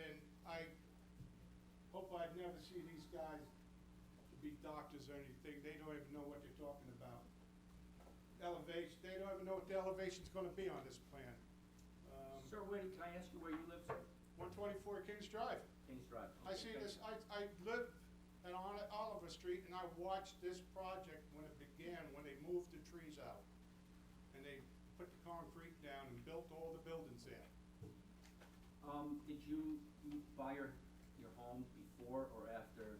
And I hope I'd never see these guys be doctors or anything. They don't even know what they're talking about. Elevation, they don't even know what the elevation's gonna be on this plan. Sir, can I ask you where you live, sir? 124 Kings Drive. Kings Drive. I Okay, see thank this, you. I live on Oliver Street, and I watched this project when it began, when they moved the trees out. And they put the concrete down and built all the buildings there. Did you buy your home before or after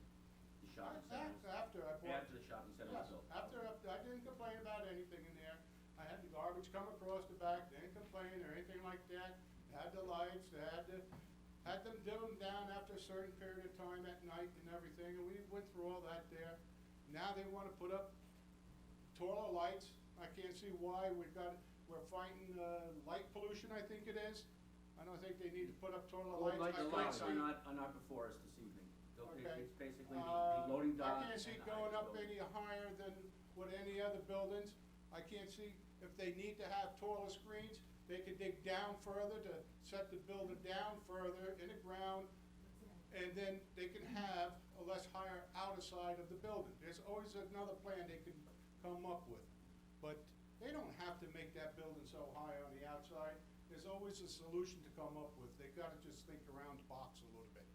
the shopping center? After I bought. After the shopping center was Yes, built? after, I didn't complain about anything in there. I had the garbage come across the back, didn't complain or anything like that. Had the lights, they had them do them down after a certain period of time at night and everything, and we went through all that there. Now they wanna put up taller lights. I can't see why. We're fighting, light pollution, I think it is. I don't think they need to put up taller Well, lights. The I can't lights see- are not before us this evening. Okay. It's basically the loading dock. I can't see and the going highest up building. any higher than what any other buildings. I can't see if they need to have taller screens, they could dig down further to set the building down further in the ground. And then they can have a less higher outer side of the building. There's always another plan they can come up with. But they don't have to make that building so high on the outside. There's always a solution to come up with. They gotta just think around the box a little bit.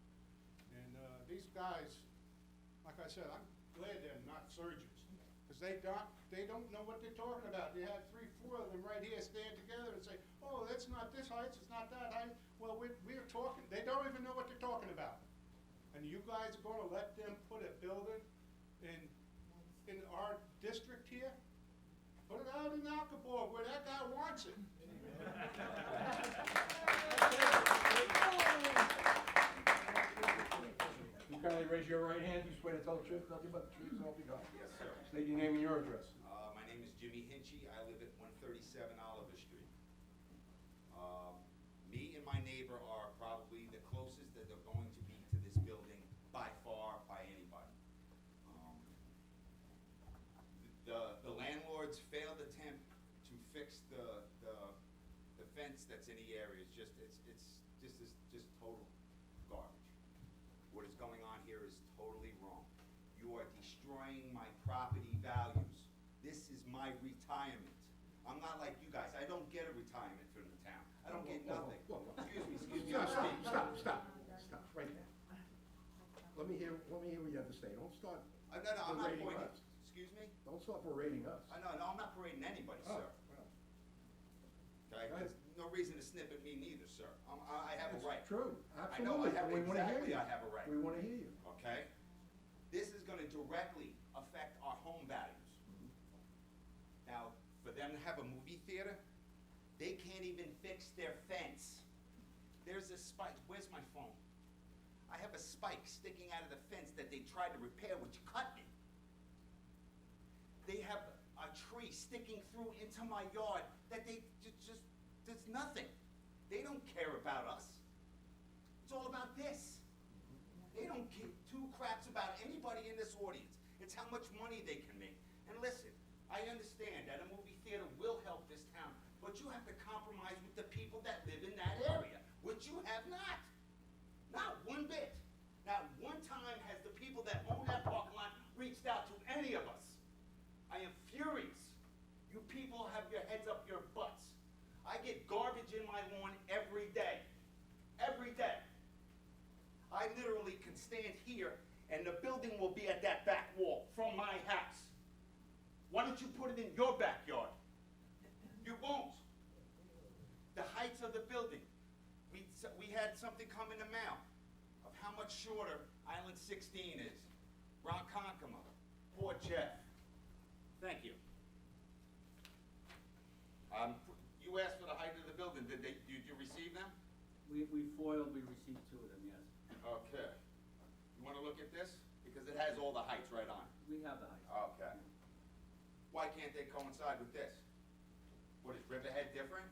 And these guys, like I said, I'm glad they're not surgeons, because they don't know what they're talking about. They had 3, 4 of them right here stand together and say, oh, that's not this height, it's not that height. Well, we're talking, they don't even know what they're talking about. And you guys are gonna let them put a building in our district here? Put it out in Alcobourg where that guy wants it. You kind kindly raise your right hand. You swear to tell the truth, nothing but the truth, so help you God? Yes, sir. State your name and your address. My name is Jimmy Hinchy. I live at 137 Oliver Street. Me and my neighbor are probably the closest that are going to be to this building by far, by anybody. The landlord's failed attempt to fix the fence that's in the area is just total garbage. What is going on here is totally wrong. You are destroying my property values. This is my retirement. I'm not like you guys. I don't get a retirement from the town. I don't get nothing. Excuse me, I'm speaking. Stop, right there. Let me hear what you have to say. Don't start No, I'm not berating pointing. us. Excuse me? Don't start berating us. No, I'm not parading anybody, Oh, sir. well, Okay? Go ahead. There's no reason to snip at me neither, sir. I have a right. It's true, I know absolutely. I have, We wanna hear exactly, you. I have a right. We wanna hear you. Okay? This is gonna directly affect our home values. Now, for them to have a movie theater, they can't even fix their fence. There's a spike, where's my phone? I have a spike sticking out of the fence that they tried to repair, which cut me. They have a tree sticking through into my yard that they just, there's nothing. They don't care about us. It's all about this. They don't give two craps about anybody in this audience. It's how much money they can make. And listen, I understand that a movie theater will help this town, but you have to compromise with the people that live in that area, which you have not. Not one bit. Not one time has the people that own that parking lot reached out to any of us. I am furious. You people have your heads up your butts. I get garbage in my lawn every day. Every day. I literally can stand here and the building will be at that back wall from my house. Why don't you put it in your backyard? You won't. The heights of the building. We had something come in the mail of how much shorter Island 16 is. Ronkonkoma, Port Jeff. Thank you. You asked for the height of the building. Did you receive them? We foiled, we received two of them, yes. Okay. You want to look at this? Because it has all the heights right on it. We have the height. Okay. Why can't they coincide with this? What, is Riverhead different?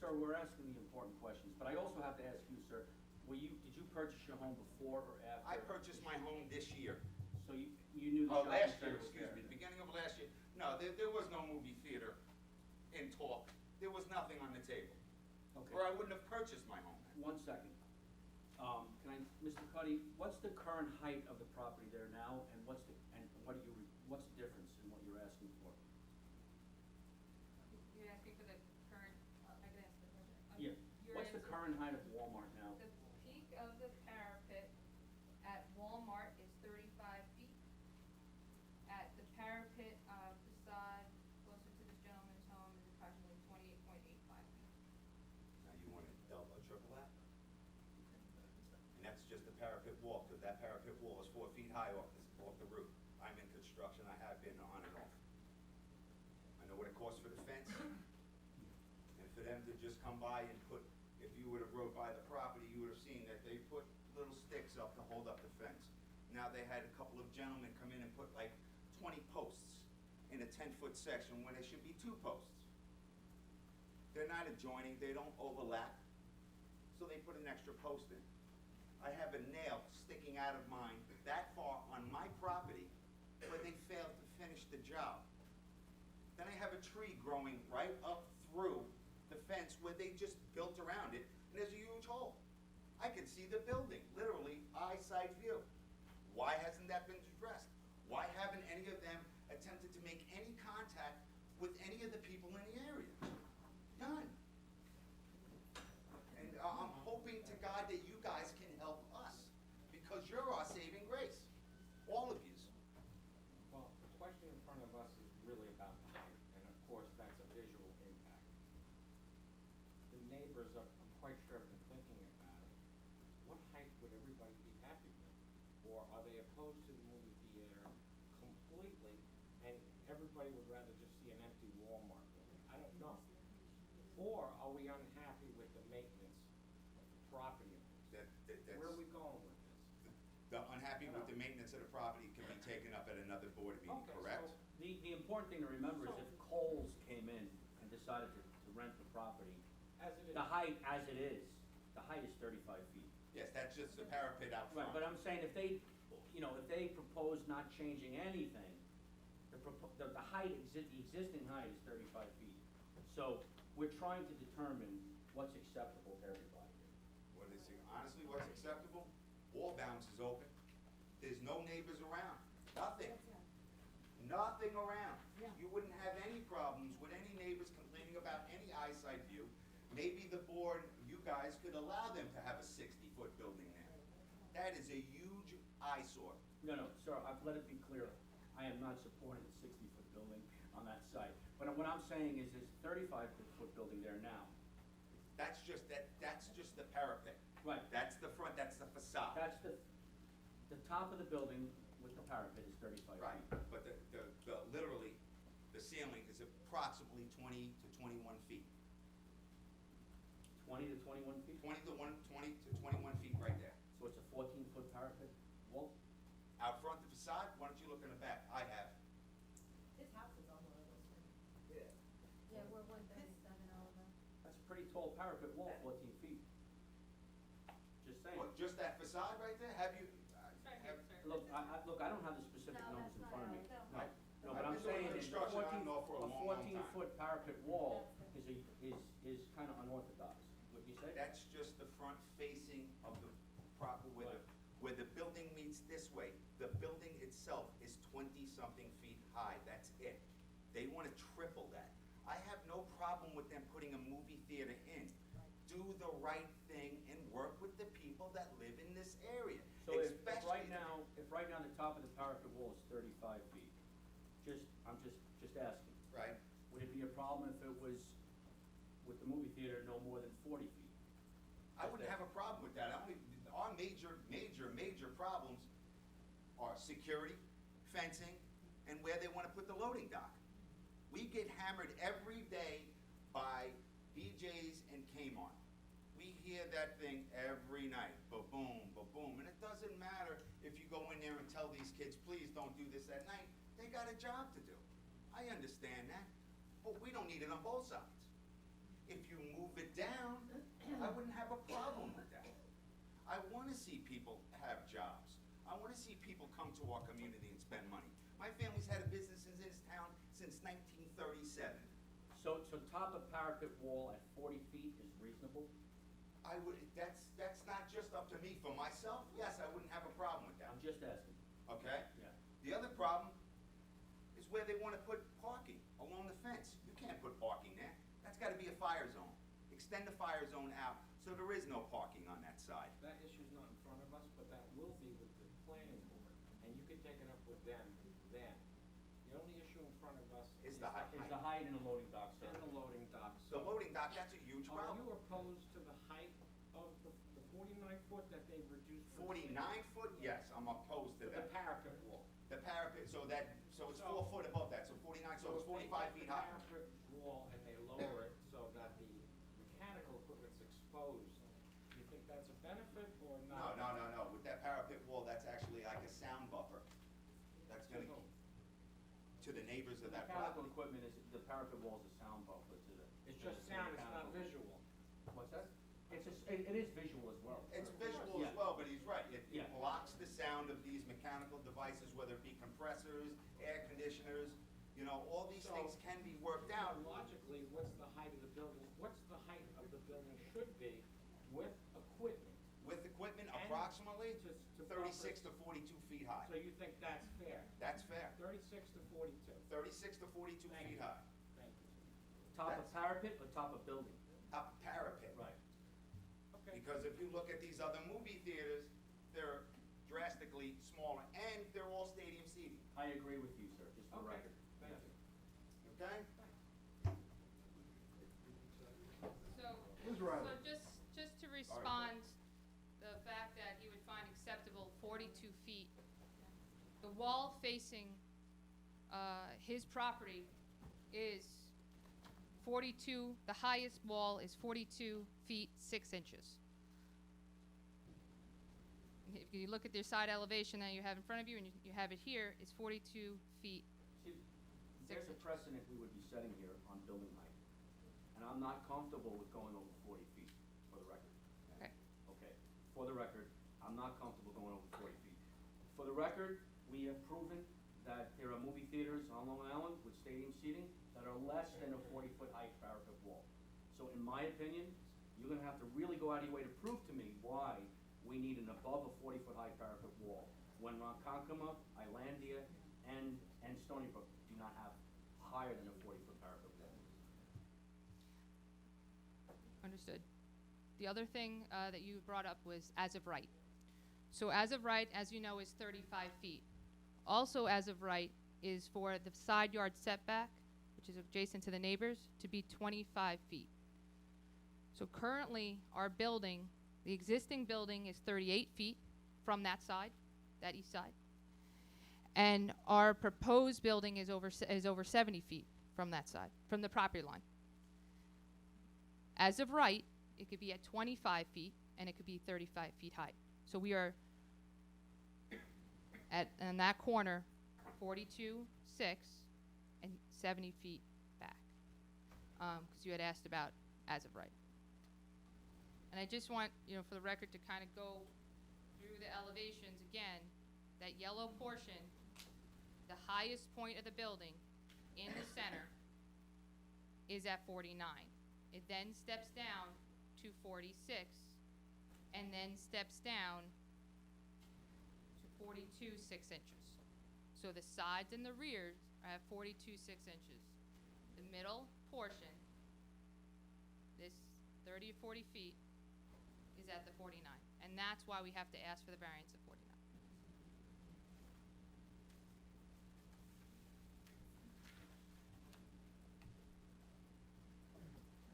Sir, we're asking the important questions, but I also have to ask you, sir, did you purchase your home before or after? I purchased my home this year. So you knew the Oh, shopping last center year, was excuse there? me, the beginning of last year. No, there was no movie theater in talk. There was nothing on the table. Okay. Or I wouldn't have purchased my home. 1 second. Mr. Cuddy, what's the current height of the property there now, and what's the difference in what you're asking for? You're asking for the current, I can answer the question. Yeah. You're What's the answering- current height of Walmart now? The peak of the parapet at Walmart is 35 feet. At the parapet facade closer to this gentleman's home is approximately 28.85 feet. Now you want to double or triple that? And that's just the parapet wall, because that parapet wall is 4 feet high off the roof. I'm in construction, I have been on and off. I know what it costs for the fence. And for them to just come by and put, if you would have rode by the property, you would have seen that they put little sticks up to hold up the fence. Now they had a couple of gentlemen come in and put like 20 posts in a 10-foot section when there should be 2 posts. They're not adjoining, they don't overlap, so they put an extra post in. I have a nail sticking out of mine that far on my property where they failed to finish the job. Then I have a tree growing right up through the fence where they just built around it, and there's a huge hole. I can see the building, literally eyesight view. Why hasn't that been addressed? Why haven't any of them attempted to make any contact with any of the people in the area? None. And I'm hoping to God that you guys can help us, because you're our saving grace, all of you. Well, the question in front of us is really about the height, and of course, that's a visual impact. The neighbors, I'm quite sure, have been thinking about it. What height would everybody be happy with? Or are they opposed to the movie theater completely, and everybody would rather just see an empty Walmart building? I don't know. Or are we unhappy with the maintenance of the property owners? Where are we going with this? The unhappy happy with the maintenance of the property can be taken up at another board meeting, Okay, correct? so- The important thing to remember is if Kohl's came in and decided to rent the property, As it is. the height as it is, the height is 35 feet. Yes, that's just the parapet out Right, front. but I'm saying if they, you know, if they propose not changing anything, the height, the existing height is 35 feet. So we're trying to determine what's acceptable to everybody. What is, honestly, what's acceptable? Wall bounce is open. There's no neighbors around, nothing. Nothing around. You wouldn't have any problems with any neighbors complaining about any eyesight view. Maybe the board, you guys could allow them to have a 60-foot building there. That is a huge eyesore. No, sir, I've let it be clear, I am not supporting a 60-foot building on that site. But what I'm saying is there's a 35-foot building there now. That's just the parapet. Right. That's the front, that's the facade. That's the top of the building with the parapet is 35 feet. Right, but literally, the ceiling is approximately 20 to 21 feet. 20 to 21 feet? 20 to 21 feet right there. So it's a 14-foot parapet wall? Out front, the facade, why don't you look in the back? I have. His house is on one of those things. Yeah. Yeah, we're 137 Oliver. That's a pretty tall parapet wall, 14 feet. Just saying. What, just that facade right there? Have you? Look, I don't have the specific No, numbers that's in not front of me. ours. No, no, but I've I'm been doing saying is a construction on and off for a long, long time. 14-foot parapet wall is kind of unorthodox. What you say? That's just the front facing of the proper, where the building meets this way. The building itself is 20-something feet high, that's it. They wanna triple that. I have no problem with them putting a movie theater in. Do the right thing and work with the people that live in this area. So if Especially right now the top of the parapet wall is 35 feet, I'm just asking. Right, Would it be a problem if it was, with the movie theater, no more than 40 feet? I wouldn't have a problem with that. Our major problems are security, fencing, and where they wanna put the loading dock. We get hammered every day by BJ's and Kmart. We hear that thing every night, ba-boom, ba-boom, and it doesn't matter if you go in there and tell these kids, please don't do this at night. They got a job to do. I understand that, but we don't need it on both sides. If you move it down, I wouldn't have a problem with that. I wanna see people have jobs. I wanna see people come to our community and spend money. My family's had a business in this town since 1937. So top of parapet wall at 40 feet is reasonable? That's not just up to me. For myself, yes, I wouldn't have a problem with that, I'm just asking. okay? Yeah. The other problem is where they wanna put parking along the fence. You can't put parking there. That's gotta be a fire zone. Extend the fire zone out so there is no parking on that side. That issue's not in front of us, but that will be with the planning board, and you can take it up with them then. The only issue in front of us Is the height. Is the height in the loading dock, sir? and the loading dock. The loading dock, that's a huge Are problem. you opposed to the height of the 49-foot that they've reduced from? 49 foot, yes, I'm opposed to The that. parapet wall. The parapet, so it's 4 foot above that, so 49, so it's 45 feet high. If they take the parapet wall and they lower it so that the mechanical equipment's exposed, do you think that's a benefit or not? No. With that parapet wall, that's actually like a sound buffer. That's gonna, to the neighbors of that Mechanical property. equipment is, the parapet wall is a sound buffer to the. It's to just the sound, it's not mechanical. visual. What's that? It is visual as well. It's visual as Yeah. well, but he's right. It Yeah. blocks the sound of these mechanical devices, whether it be compressors, air conditioners, you know, all these So- things can be worked out. Logically, what's the height of the building, what's the height of the building should be with equipment? With equipment, And approximately to 36 to 42 feet high. So you think that's fair? That's fair. 36 to 42. 36 to 42 Thank feet you. high. Thank you. Top of That's- parapet or top of building? Up parapet. Right. Okay. Because if you look at these other movie theaters, they're drastically smaller, and they're all stadium seating, I agree with you, sir, just for the Okay, record. thank Yes. you. okay? So, Ms. Riley. so just to respond, the fact that he would find acceptable 42 feet, the wall facing, his property is 42, the highest wall is 42 feet 6 inches. if you look at their side elevation that you have in front of you, and you have it here, it's 42 feet. See, Six there's a inches. precedent we would be setting here on building height. And I'm not comfortable with going over 40 feet, for the record. Okay. Okay, for the record, I'm not comfortable going over 40 feet. For the record, we have proven that there are movie theaters on Long Island with stadium seating that are less than a 40-foot height parapet wall. So in my opinion, you're gonna have to really go out of your way to prove to me why we need an above a 40-foot high parapet wall, when Ronkonkoma, Islandia, and Stony Brook do not have higher than a 40-foot parapet wall. Understood. The other thing that you brought up was as of right. So as of right, as you know, is 35 feet. Also as of right is for the side yard setback, which is adjacent to the neighbors, to be 25 feet. So currently, our building, the existing building is 38 feet from that side, that east side. And our proposed building is over 70 feet from that side, from the property line. As of right, it could be at 25 feet, and it could be 35 feet high. So we are in that corner, 42, 6, and 70 feet back. Because you had asked about as of right. And I just want, for the record, to kind of go through the elevations again. That yellow portion, the highest point of the building in the center is at 49. It then steps down to 46, and then steps down to 42 6 inches. So the sides and the rears are at 42 6 inches. The middle portion, this 30 or 40 feet, is at the 49. And that's why we have to ask for the variance of 49.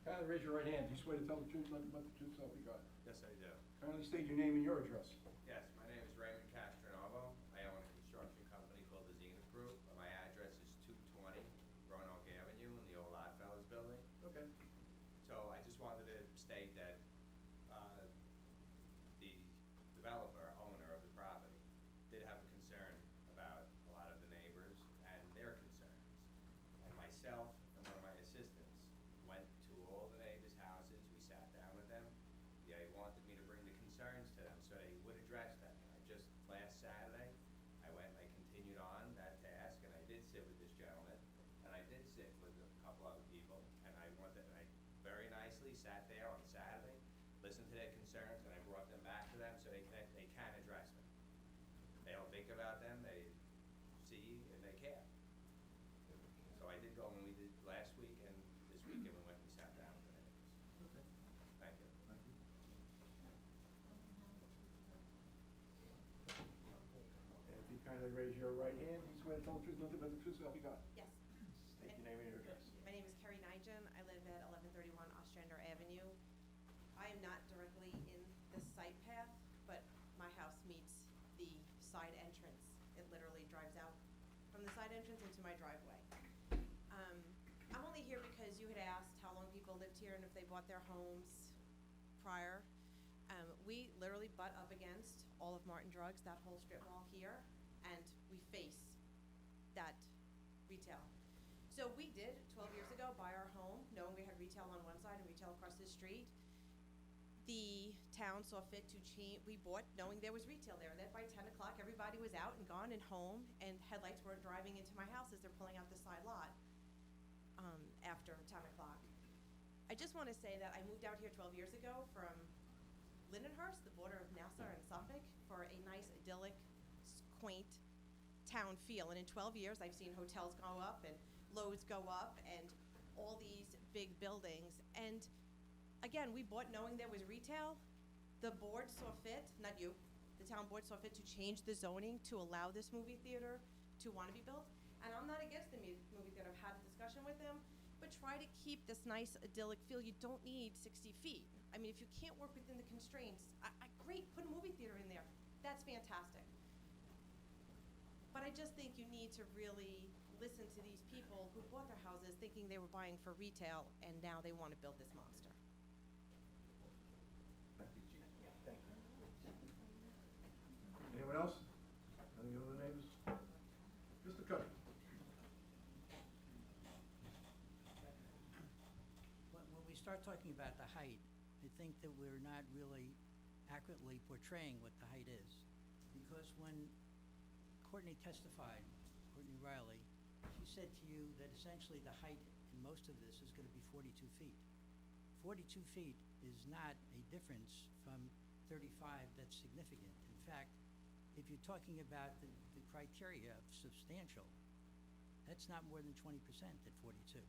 Kindly raise your right hand. Do you swear to tell the truth, nothing but the truth, so help you God? Yes, I do. Kindly state your name and your address. Yes, my name is Raymond Castronovo. I own a construction company called the Zenith Group. My address is 220 Roanoke Avenue in the old Oddfellows building. Okay. So I just wanted to state that the developer, owner of the property, did have a concern about a lot of the neighbors and their concerns. And myself and one of my assistants went to all the neighbors' houses. We sat down with them. They wanted me to bring the concerns to them so they would address them. And just last Saturday, I went and I continued on that task, and I did sit with this gentleman, and I did sit with a couple other people, and I very nicely sat there on Saturday, listened to their concerns, and I brought them back to them so they can address them. They don't think about them, they see and they care. So I did go when we did last week, and this weekend we went and sat down with the neighbors. Okay. Thank you. Thank you. And if you kindly raise your right hand, do you swear to tell the truth, nothing but the truth, so help you God? Yes. State your name and your address. My name is Carrie Nigel. I live at 1131 Ostrander Avenue. I am not directly in the site path, but my house meets the side entrance. It literally drives out from the side entrance into my driveway. I'm only here because you had asked how long people lived here and if they bought their homes prior. We literally butt up against all of Martin Drugs, that whole strip mall here, and we face that retail. So we did, 12 years ago, buy our home, knowing we had retail on one side and retail across the street. The town saw fit to change, we bought knowing there was retail there, that by 10 o'clock, everybody was out and gone and home, and headlights weren't driving into my house as they're pulling out the side lot after 10 o'clock. I just want to say that I moved out here 12 years ago from Lindenhurst, the border of Nassau and Suffolk, for a nice, idyllic, quaint town feel. And in 12 years, I've seen hotels go up and Lowe's go up and all these big buildings. And again, we bought knowing there was retail. The board saw fit, not you, the town board saw fit to change the zoning to allow this movie theater to want to be built. And I'm not against the movie theater. I've had a discussion with them, but try to keep this nice idyllic feel. You don't need 60 feet. I mean, if you can't work within the constraints, great, put a movie theater in there. That's fantastic. But I just think you need to really listen to these people who bought their houses thinking they were buying for retail, and now they want to build this monster. Thank you, Chief. Thank you. Anyone else? Any other neighbors? Mr. Cuddy? When we start talking about the height, I think that we're not really accurately portraying what the height is. Because when Courtney testified, Courtney Riley, she said to you that essentially the height in most of this is gonna be 42 feet. 42 feet is not a difference from 35 that's significant. In fact, if you're talking about the criteria of substantial, that's not more than 20% at 42.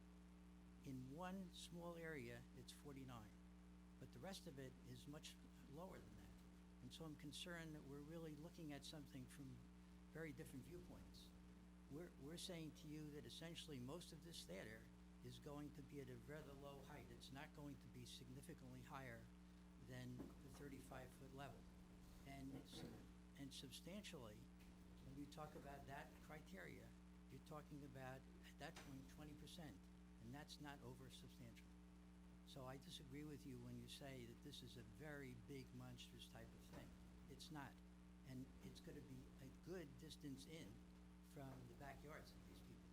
In one small area, it's 49, but the rest of it is much lower than that. And so I'm concerned that we're really looking at something from very different viewpoints. We're saying to you that essentially most of this theater is going to be at a rather low height. It's not going to be significantly higher than the 35-foot level. And substantially, when you talk about that criteria, you're talking about, at that point, 20%, and that's not over substantial. So I disagree with you when you say that this is a very big, monstrous type of thing. It's not. And it's gonna be a good distance in from the backyards of these people.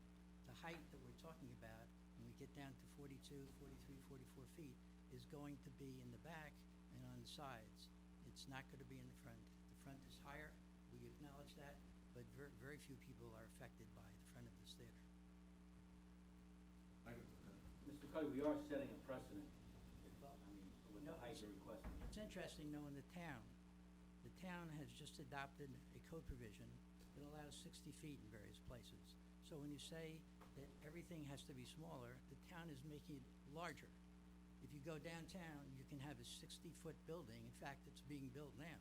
The height that we're talking about, when we get down to 42, 43, 44 feet, is going to be in the back and on the sides. It's not gonna be in the front. The front is higher, we acknowledge that, but very few people are affected by the front of this theater. Mr. Cuddy, we are setting a precedent, with the height you're requesting. It's interesting, though, in the town has just adopted a code provision that allows 60 feet in various places. So when you say that everything has to be smaller, the town is making it larger. If you go downtown, you can have a 60-foot building. In fact, it's being built now.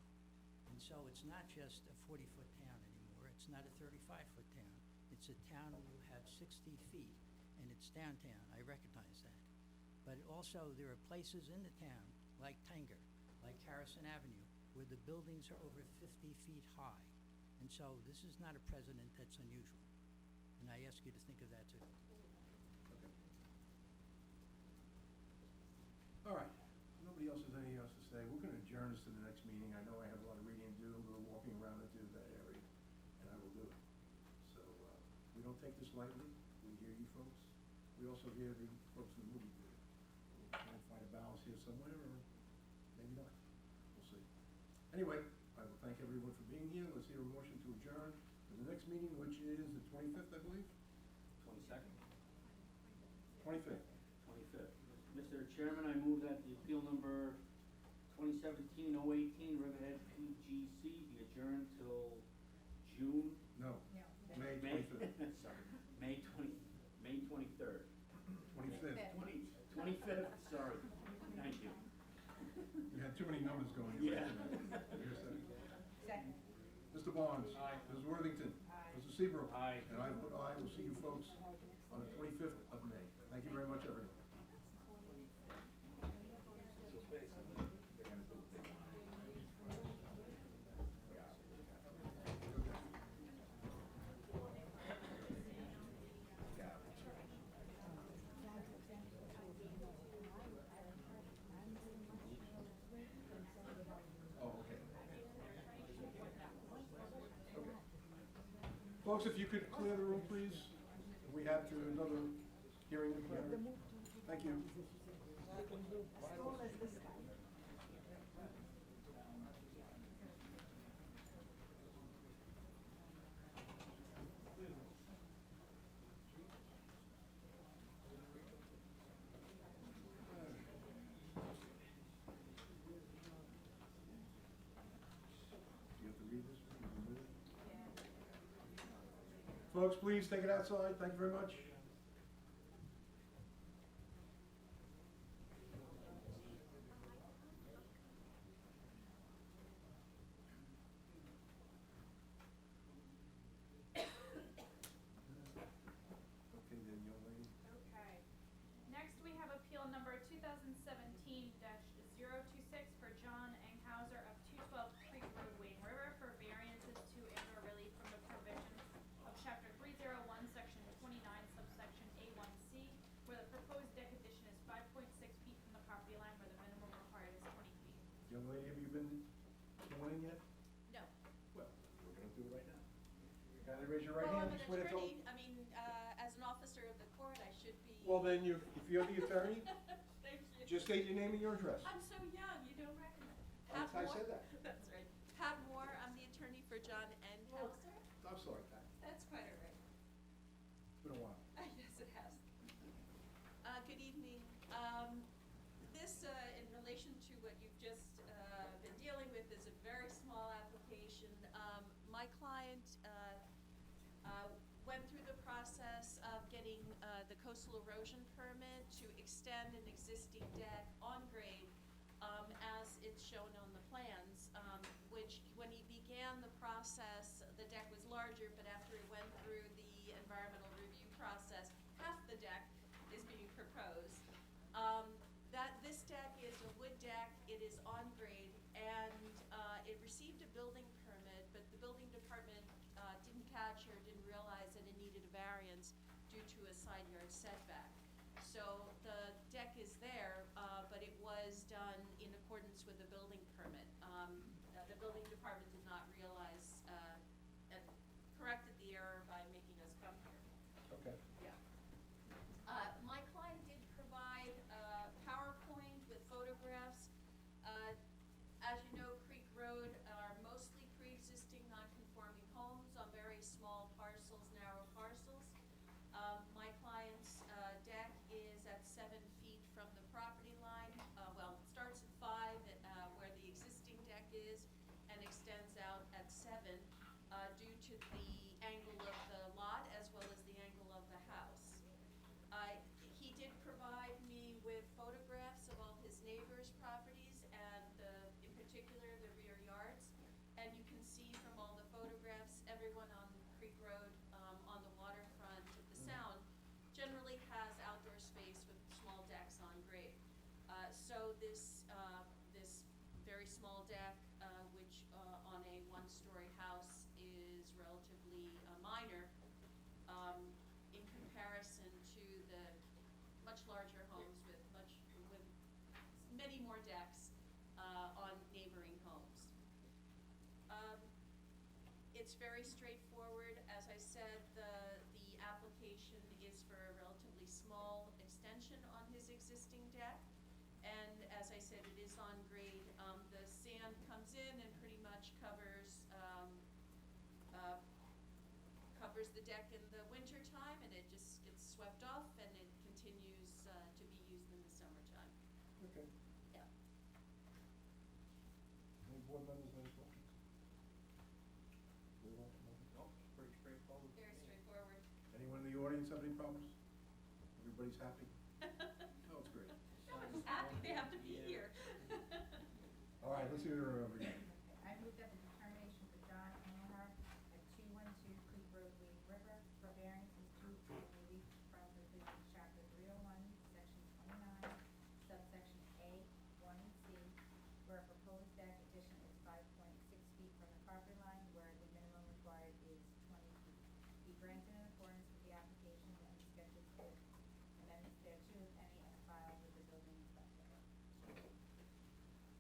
And so it's not just a 40-foot town anymore. It's not a 35-foot town. It's a town that will have 60 feet, and it's downtown. I recognize that. But also, there are places in the town, like Tanger, like Harrison Avenue, where the buildings are over 50 feet high. And so this is not a precedent that's unusual. And I ask you to think of that, too. Okay. All right, nobody else has anything else to say. We're gonna adjourn this to the next meeting. I know I have a lot of reading to do, we're walking around into that area, and I will do it. So, we don't take this lightly. We hear you folks. We also hear the folks in the movie theater. We'll try and find a balance here somewhere, or maybe not. We'll see. Anyway, I will thank everyone for being here. Let's hear a motion to adjourn to the next meeting, which is the 25th, I believe? 22nd? 25th. 25th. Mr. Chairman, I move that the appeal number 2017-018 Riverhead PGC be adjourned till June. No. May May 25th. Sorry, May 23rd. 25th. 25th, sorry. Thank you. You had too many numbers going. Yeah. Second. Mr. Barnes. Aye. Mrs. Worthington. Mr. Seabrook. Aye. And I vote aye. We'll see you folks on the 25th of May. Thank you very much, everyone. Oh, okay. Okay. Folks, if you could clear the room, please. We have to another hearing. Thank you. Do you have to read this? You can read it? Folks, please take it outside. Thank you very much. Okay, then, young lady. Okay. Next, we have appeal number 2017-026 for John Enghauser of 212 Creek Road, Wayne River, for variances to and/or relief from the provisions of Chapter 301, Section 29, subsection A1C, where the proposed deck addition is 5.6 feet from the property line, where the minimum required is 20 feet. Young lady, have you been sworn in yet? No. Well, Ready, raise your right Well, hand. I'm You an swear to tell- attorney, I mean, as an officer of the court, I should be. Well, then you, if you're the attorney, Thank you. just state your name and your address. I'm so young, you don't recognize. I Pat Moore- said that. That's right. Pat Moore, I'm the attorney for John N. Hauser. I'm sorry, Pat. That's quite all right. It's been a while. Yes, it has. Good evening. This, in relation to what you've just been dealing with, is a very small application. My client went through the process of getting the coastal erosion permit to extend an existing deck on grade, as it's shown on the plans, which, when he began the process, the deck was larger, but after he went through the environmental review process, half the deck is being proposed. This deck is a wood deck, it is on grade, and it received a building permit, but the building department didn't catch or didn't realize that it needed a variance due to a side yard setback. So the deck is there, but it was done in accordance with the building permit. The building department did not realize, and corrected the error by making us come here. Okay. Yeah. My client did provide PowerPoint with photographs. As you know, Creek Road are mostly pre-existing non-conforming homes on very small parcels, narrow parcels. My client's deck is at 7 feet from the property line. Well, it starts at 5, where the existing deck is, and extends out at 7, due to the angle of the lot as well as the angle of the house. He did provide me with photographs of all his neighbors' properties and in particular the rear yards. And you can see from all the photographs, everyone on Creek Road, on the waterfront of the Sound, generally has outdoor space with small decks on grade. So this very small deck, which on a one-story house is relatively minor, in comparison to the much larger homes with many more decks on neighboring homes. It's very straightforward. As I said, the application is for a relatively small extension on his existing deck. And as I said, it is on grade. The sand comes in and pretty much covers the deck in the winter time, and it just gets swept off, and it continues to be used in the summertime. Okay. Yeah. Any board members have any questions? Move on. No, pretty straightforward. Very straightforward. Anyone in the audience have any problems? Everybody's happy? Oh, it's great. No one's happy, they have to be here. All right, let's hear her over here. I moved that the determination for John Engelhardt at 212 Creek Road, Wade River, for variances to and relief from provision of chapter 301, section 29, subsection A, 1 and C, where a proposed deck addition is 5.6 feet from the property line, where the minimum required is 20 feet. Be granted in accordance with the application and the sketches of amendments thereto, if any, and filed with the building inspector.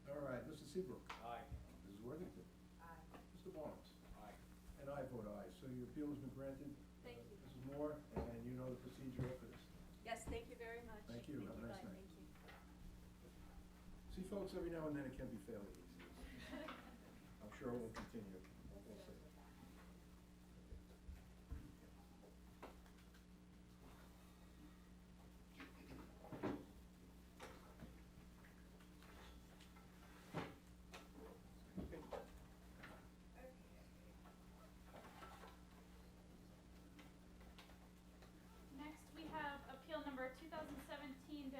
All right, Mr. Seabrook. Aye. Mrs. Worthington. Aye. Mr. Barnes. Aye. And I vote aye. So your appeal has been granted. Thank you. Mrs. Moore, and you know the procedure after this. Yes, thank you very much. Thank you. Have a nice Bye. night. Thank you. See, folks, every now and then it can be fairly easy. I'm sure it will continue. We'll see. Next, we have appeal number 2017-028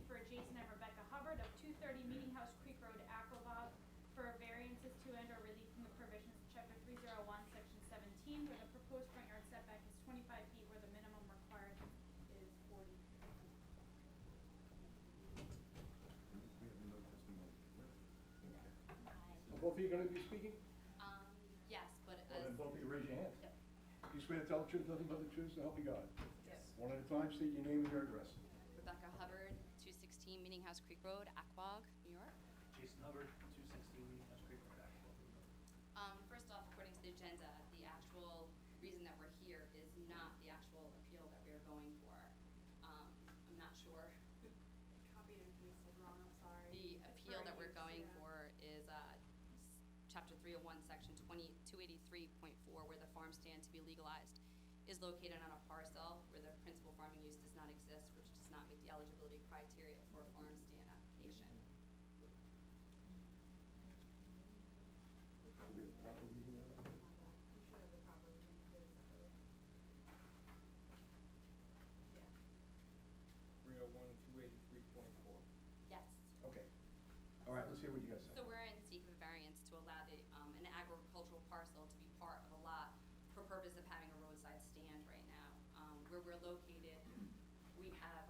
for Jason and Rebecca Hubbard of 230 Meeting House Creek Road, Aquabog, for variances to and/or relief from the provisions of chapter 301, section 17, where the proposed front yard setback is 25 feet, where the minimum required is 40. We have no testimony. So both of you going to be speaking? Yes, but Well, then both of you raise your hands. Yep. You swear to tell the truth, nothing but the truth, so help you God. Yes. One at a time, state your name and your address. Rebecca Hubbard, 216 Meeting House Creek Road, Aquabog, New York. Jason Hubbard, 216 Meeting House Creek Road, Aquabog. First off, according to the agenda, the actual going for. I'm not sure. Copied and pasted wrong, I'm sorry. The appeal that we're Fair going use, yeah. for is Chapter 301, Section 283.4, where the farm stand to be legalized is located on a parcel where the principal farming use does not exist, which does not meet the eligibility criteria for a farm stand application. We have proper reading of it? You should have the proper reading because, yeah. 301-283.4. Yes. Okay. All right, let's hear what you guys say. So we're in seek of a variance to allow an agricultural parcel to be part of a lot for purpose of having a roadside stand right now. Where we're located, we have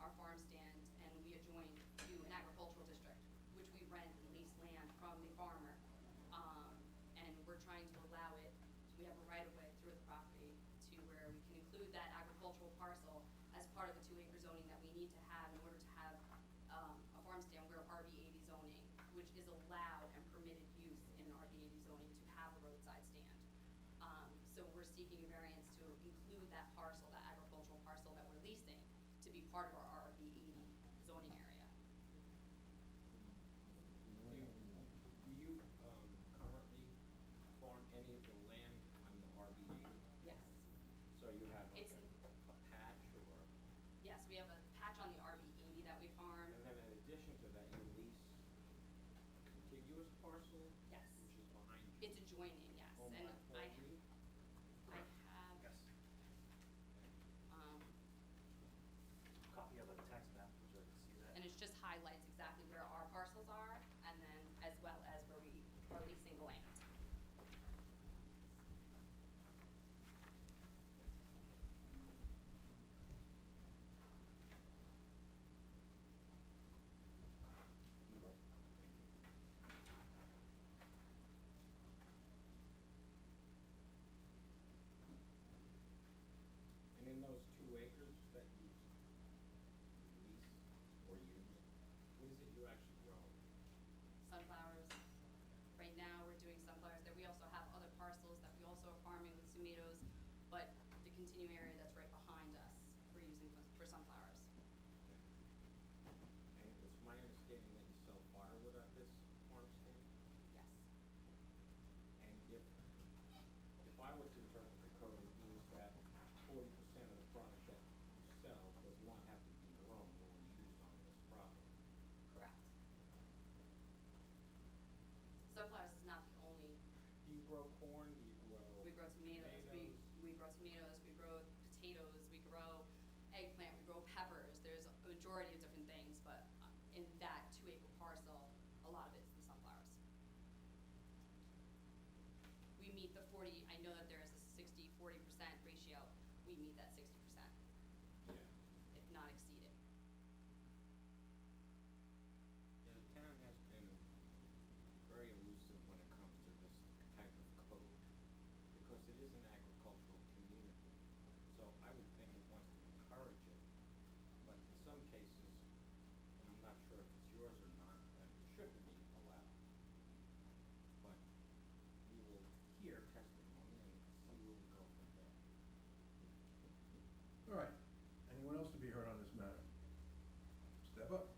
our farm stand and we adjoin to an agricultural district, which we rent and lease land from the farmer. And we're trying to allow it, we have a right of way through the property to where we can include that agricultural parcel as part of the 2-acre zoning that we need to have in order to have a farm stand where RB 80 zoning, which is allowed and permitted use in RB 80 zoning to have a roadside stand. So we're seeking a variance to include that parcel, that agricultural parcel that we're leasing, to be part of our RB 80 zoning area. Do you currently farm any of the land on the RB 80? Yes. So you have like It's- a patch or, Yes, we have a patch on the RB 80 that we farm. and then in addition to that, you lease a contiguous parcel? Yes. Which is behind you? It's adjoining, yes. Oh, And my I fault. have, Yes. um, Copy of the tax map, would you like to see that? and it just highlights exactly where our parcels are, and then as well as where we are leasing the land. And in those 2 acres that you lease or use, what is it you actually grow? Sunflowers. Right now, we're doing sunflowers there. We also have other parcels that we also are farming with tomatoes, but the continuing area that's right behind us, we're using for sunflowers. And it's my understanding that you sell firewood at this farm stand? Yes. And if I was to interpret the code, it means that 40% of the product that you sell does not have to be grown or used on this property. Correct. Sunflowers is not the only. Do you grow corn? Do you grow? We grow tomatoes, we grow tomatoes, we grow potatoes, we grow eggplant, we grow peppers. There's a majority of different things, but in that 2-acre parcel, a lot of it's the sunflowers. We meet the 40, I know that there is a 60-40% ratio. We meet that 60%, Yeah. if not exceed it. Yeah, the town has been very elusive when it comes to this type of code, because it is an agricultural community. So I would think it wants to encourage it, but in some cases, and I'm not sure if it's yours or not, that it shouldn't be allowed. But we will hear testimony and see where we go from there. All right. Anyone else to be heard on this matter? Step up.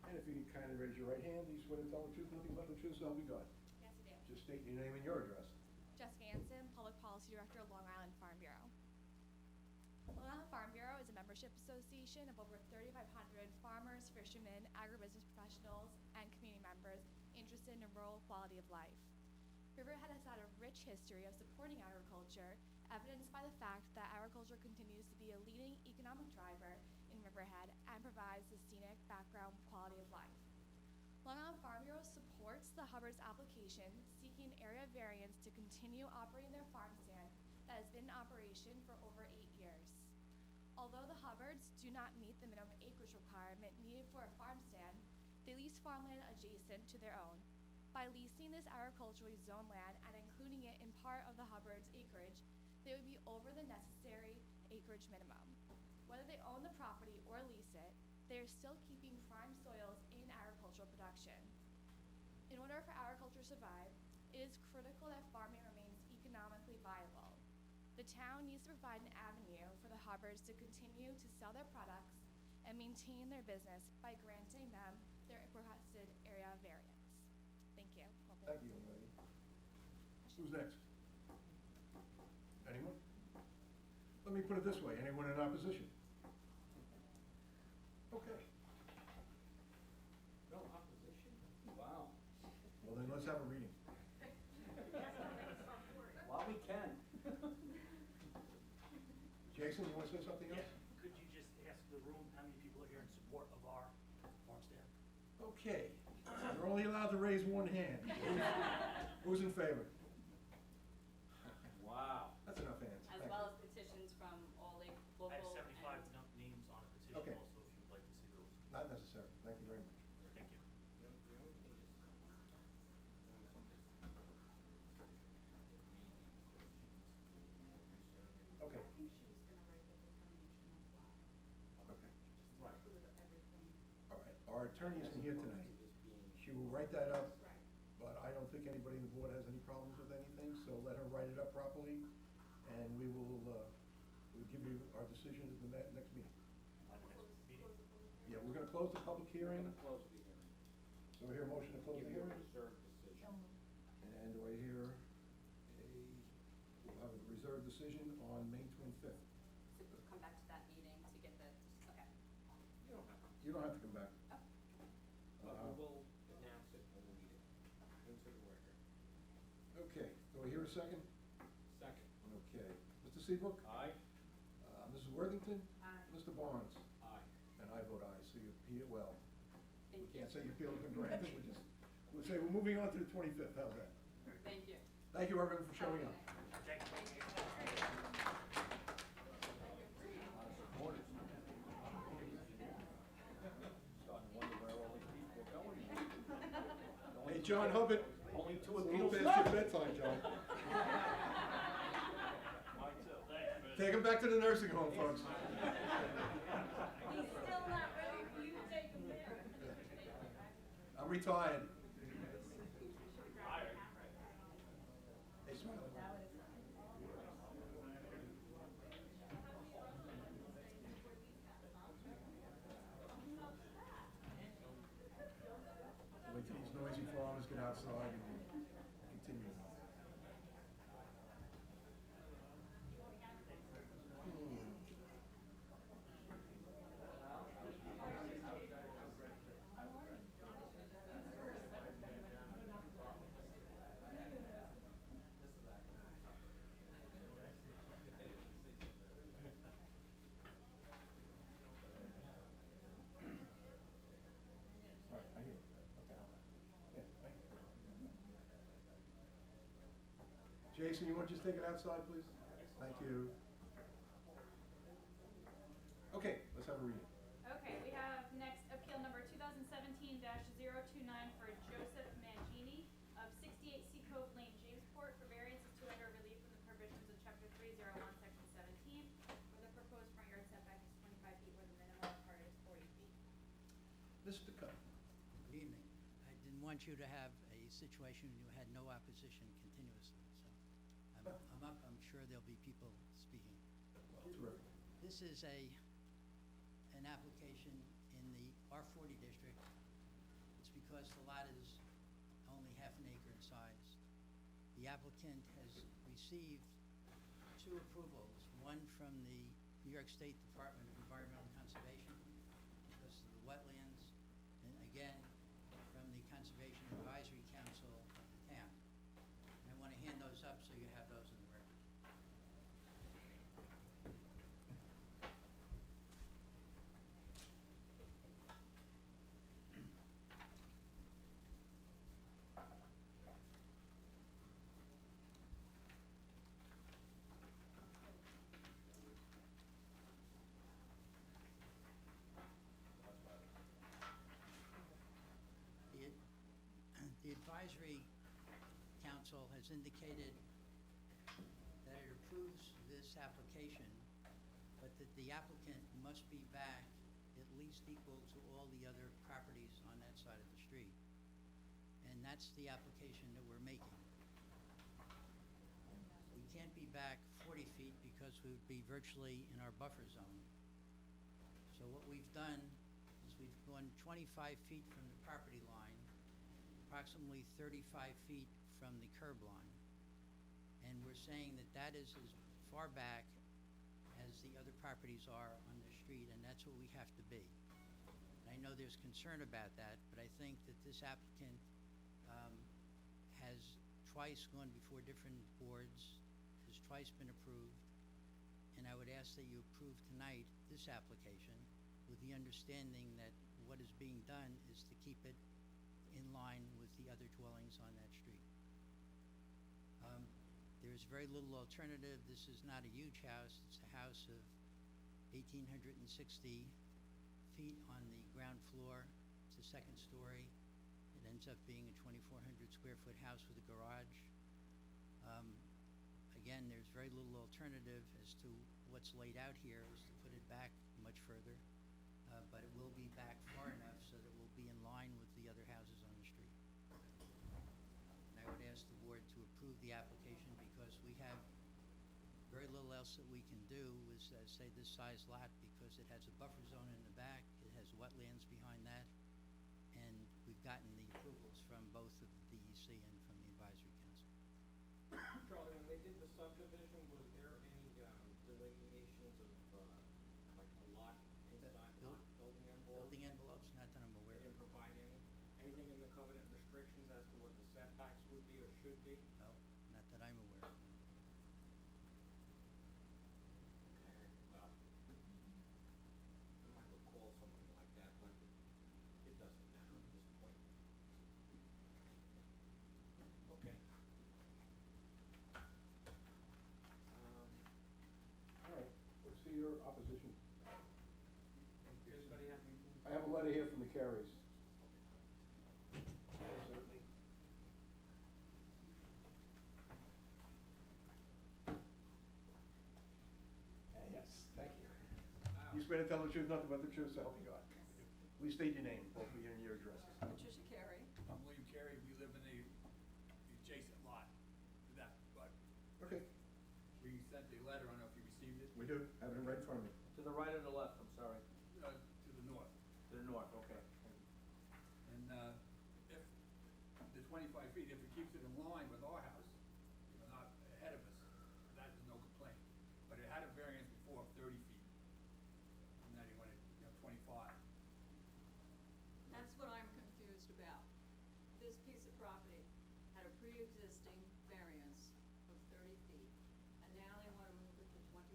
And if you could kindly raise your right hand, do you swear to tell the truth, nothing but the truth, so help you God? Yes, I do. Just state your name and your address. Jessica Anson, Public Policy Director, Long Island Farm Bureau. Long Island Farm Bureau is a membership association of over 3,500 farmers, fishermen, agribusiness professionals, and community members interested in rural quality of life. Riverhead has had a rich history of supporting agriculture, evidenced by the fact that agriculture continues to be a leading economic driver in Riverhead and provides the scenic background quality of life. Long Island Farm Bureau supports the Hubbard's application seeking area variance to continue operating their farm stand that has been in operation for over 8 years. Although the Hubbards do not meet the minimum acreage requirement needed for a farm stand, they lease farmland adjacent to their own. By leasing this agriculturally zoned land and including it in part of the Hubbard's acreage, they would be over the necessary acreage minimum. Whether they own the property or lease it, they are still keeping prime soils in agricultural production. In order for agriculture to survive, it is critical that farming remains viable. The town needs to provide an avenue for the Hubbards to continue to sell their products and maintain their business by granting them their requested area variance. Thank you. Thank you, young lady. Who's next? Anyone? Let me put it this way, anyone in opposition? Okay, No opposition? Wow. well then let's have a reading. While we can. Jason, you wanna say something else? Could you just ask the room how many people are here in support of our farm stand? Okay, you're only allowed to raise one hand. Who's in favor? Wow. That's enough hands. As Thank well you. as petitions from all local I have 75 and- names on a petition Okay. also, if you'd like to see those. Not necessary, thank you very much. Thank you. The only thing is, Okay. Okay. right. All right, our attorney isn't here tonight. She will write that up, but I don't think anybody in the board has any problems with anything, so let her write it up properly, and we will, we'll give you our decision at the next meeting. Yeah, we're gonna close the public hearing, Close the hearing. so we hear a motion to close the Give you a hearing, reserved decision. and do I hear we'll have a reserved decision on May 25th. To come back to that meeting to get the, okay. You don't have to. You don't have to come back. But we will announce it when we need it into the record. Okay, do I hear a second? Second. Okay, Mr. Seabrook? Aye. Mrs. Worthington? Aye. Mr. Barnes? Aye. And I vote aye, so you appeal, well, we Thank you. can't say you appeal has been granted, we'll say we're moving on to the 25th, how's that? Thank you. Thank you, everyone, for showing up. Thank you. Starting to wonder where all these people are going. Hey, John Hubbard. Only two It's a little appeals past left. your bedtime, John. Mine too. Thanks, man. Take him back to the nursing home, folks. He's still not ready for you to take him there. I'm retired. Hey, Smiley. Wait till these noisy farmers get outside and continue. All right, I hear you. Okay. Yeah, thank you. Jason, you want to just take it outside, please? Thank you. Okay, let's have a reading. Okay, we have next appeal number 2017-029 for Joseph Mangini of 68 Sea Cove Lane, Jamesport, for variances to enter relief from the provisions of Chapter 301, Section 17, where the proposed front yard setback is 25 feet, where the minimum required is 40 feet. Mr. Cup. Good evening. I didn't want you to have a situation when you had no opposition continuously, so I'm up, I'm sure there'll be people speaking. Terrific. This is an application in the R40 district. It's because the lot is only half an acre in size. The applicant has received two approvals, one from the New York State Department of Environmental Conservation because of the wetlands, and again, from the Conservation Advisory Council of the town. And I want to hand those up so you have those in the record. The advisory council has indicated that it approves this application, but that the applicant must be back at least equal to all the other properties on that side of the street. And that's the application that we're making. We can't be back 40 feet because we would be virtually in our buffer zone. So what we've done is we've gone 25 feet from the property line, approximately 35 feet from the curb line. And we're saying that that is as far back as the other properties are on the street, and that's what we have to be. And I know there's concern about that, but I think that this applicant has twice gone before different boards, has twice been approved, and I would ask that you approve tonight this application with the understanding that what is being done is to keep it in line with the other dwellings on that street. There is very little alternative. This is not a huge house. It's a house of 1,860 feet on the ground floor. It's a second story. It ends up being a 2,400 square foot house with a garage. Again, there's very little alternative as to what's laid out here is to put it back much further, but it will be back far enough so that it will be in line with the other houses on the street. And I would ask the board to approve the application because we have very little else that we can do with, say, this size lot because it has a buffer zone in the back, it has wetlands behind that, and we've gotten the approvals from both of the DEC and from the advisory council. Charlie, when they did the subdivision, was there any delineations of, like a lot inside, lot building envelope? Building envelopes, not that I'm They aware of. didn't provide anything in the covenant restrictions as to what the setbacks would be or should be? No, not that I'm aware of. Well, I might recall something like that, but it doesn't matter at this point. Okay. All right, let's see your opposition. Anybody have anything? I have a letter here from the Careys. Certainly. Yes, thank you. You swear to tell the truth, nothing but the truth, so help you God. Please state your name, both of you and your addresses. Patricia Carey. I'm William Carey, we live in the adjacent lot to that, but Okay, we sent a letter, I don't know if you received it, we do, have it right in front of me. To the right or the left, I'm sorry? to the north. To the north, okay. And if the 25 feet, if it keeps it in line with our house, you know, not ahead of us, that is no complaint. But it had a variance before of 30 feet. And now you want it, 25. That's what I'm confused about. This piece of property had a pre-existing variance of 30 feet, and now they want to move it to 25.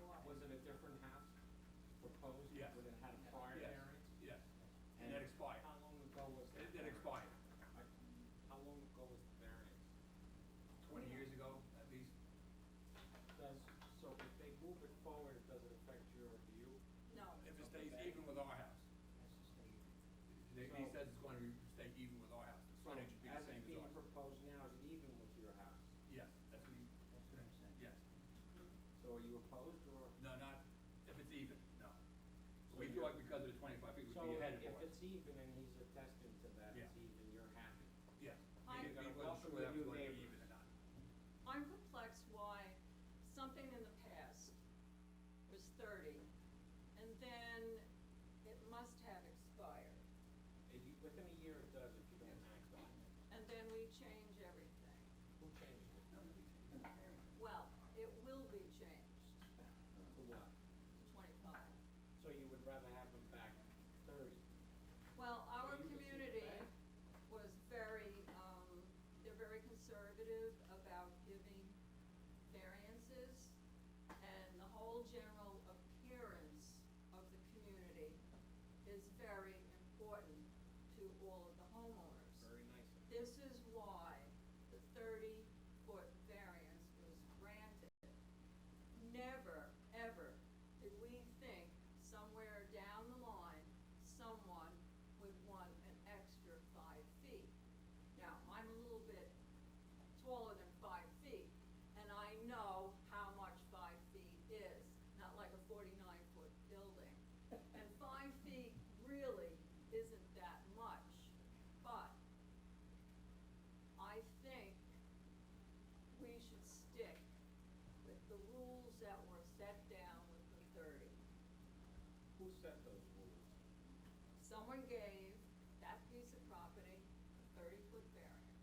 Why? Was it a different house proposed? Yes. When it had a prior Yes. variance? Yes. And that expired. How long ago was that? That expired. How long ago was the variance? 20 years ago, at least. So if they move it forward, does it affect your view? No. If it stays even with our house. He says it's going to stay even with our house. The So frontage should be the as same it's as being ours. proposed now, is it even with your house? Yes, that's what I'm saying. Yes. So are you opposed or? No, not, if it's even, no. So We you're- feel like because of the 25 feet, So we'd be ahead of if ours. it's even and he's attesting to that, Yeah. it's even, you're happy? Yes. I- We You're gonna wasn't welcome sure the that was new going to be neighbors. even or not. I'm perplexed why something in the past was 30, and then it must have expired, Within a year it does if you don't act on it. and then we change everything. Who changed it? Well, it will be changed To what? to 25. So you would rather have them back 30? Well, our you would see it community back? was very, they're very conservative about giving variances, and the whole general appearance of the community is very important to all of the homeowners. Very nice. This is why the 30-foot variance was granted. Never, ever did we think somewhere down the line, someone would want an extra 5 feet. Now, I'm a little bit taller than 5 feet, and I know how much 5 feet is, not like a 49-foot building. And 5 feet really isn't that much, but I think set those rules? Someone gave that piece of property a 30-foot variance.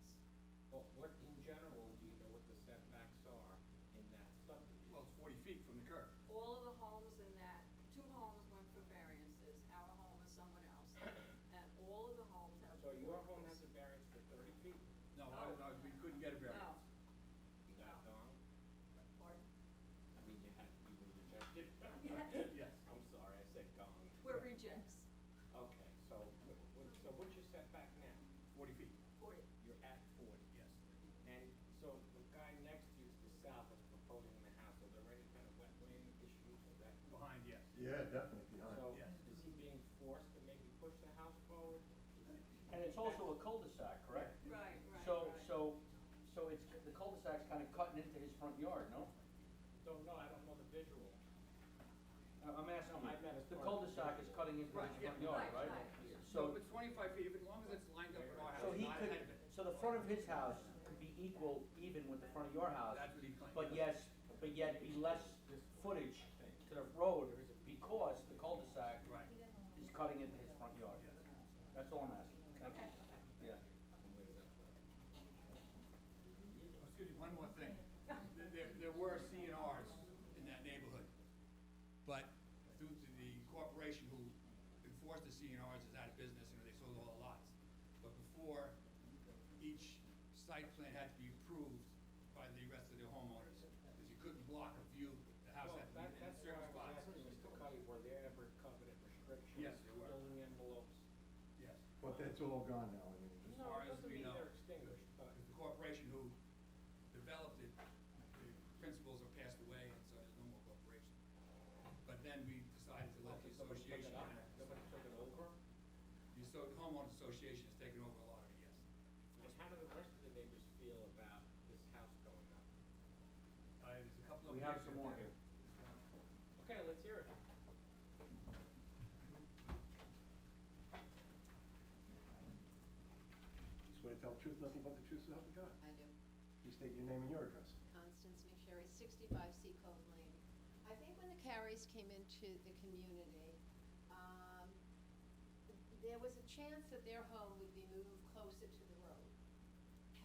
Well, what, in general, do you know what the setbacks are in that subdivision? Well, it's 40 feet from the curb. All of the homes in that, 2 homes went for variances, our home is someone else. And all of the homes have. So your home porches. has a variance for 30 feet? No, we couldn't get a variance. You got it, Don? Pardon? I mean, you were rejected? Yes. I'm sorry, I said gong. We're rejects, Okay, so what's your setback now? 40 feet. 40. You're at 40. Yes. And so the guy next to you to the south is proposing the house. Are there any kind of wetland issues or that? Behind, yes. Yeah, definitely behind. So Yes. is he being forced to maybe push the house forward? And it's also a cul-de-sac, correct? Right, right, So, right. so it's, the cul-de-sac's kind of cutting into his front yard, no? Don't know, I don't know the visual. I'm asking No, I meant you, as the far as cul-de-sac is visual. cutting into his Right, yeah. front yard, Right, right? right. So, If it's 25 feet, as long as it's lined up with our house, so he not could, ahead of it. so the front of his house could be even with the front of your house. That's what he claimed. But yes, but yet be less footage to the road because the cul-de-sac Right. is cutting into his front yard. That's all I'm asking. Thank you. Yeah. Excuse me, one more thing. There were CNRs in that neighborhood, but due to the corporation who enforced the CNRs is out of business, they sold all the lots. But before, each site plan had to be approved by the rest of the homeowners, because you couldn't block a view, the house Well, had to be in that's certain why I was spots. asking Mr. Cuddy, were there ever covenant restrictions? Yes, there were. Building envelopes? Yes. But that's all gone now, I mean, just. No, far it as doesn't we mean know. they're extinguished, but. Because the corporation who developed it, the principals have passed away, and so there's no more corporation. But then we decided to let the Somebody took association it up? in it. Somebody took it over? The homeowners association has taken over a lot of it, yes. And how do the rest of the neighbors feel about this house going up? There's a couple of. We have neighbors some that more have- here. Okay, let's hear it. You swear to tell the truth, nothing but the truth, so help you God. I do. Please state your name and your address. Constance McSherry, 65 Seacove Lane. I think when the Carries came into the community, there was a chance that their home would be moved closer to the road.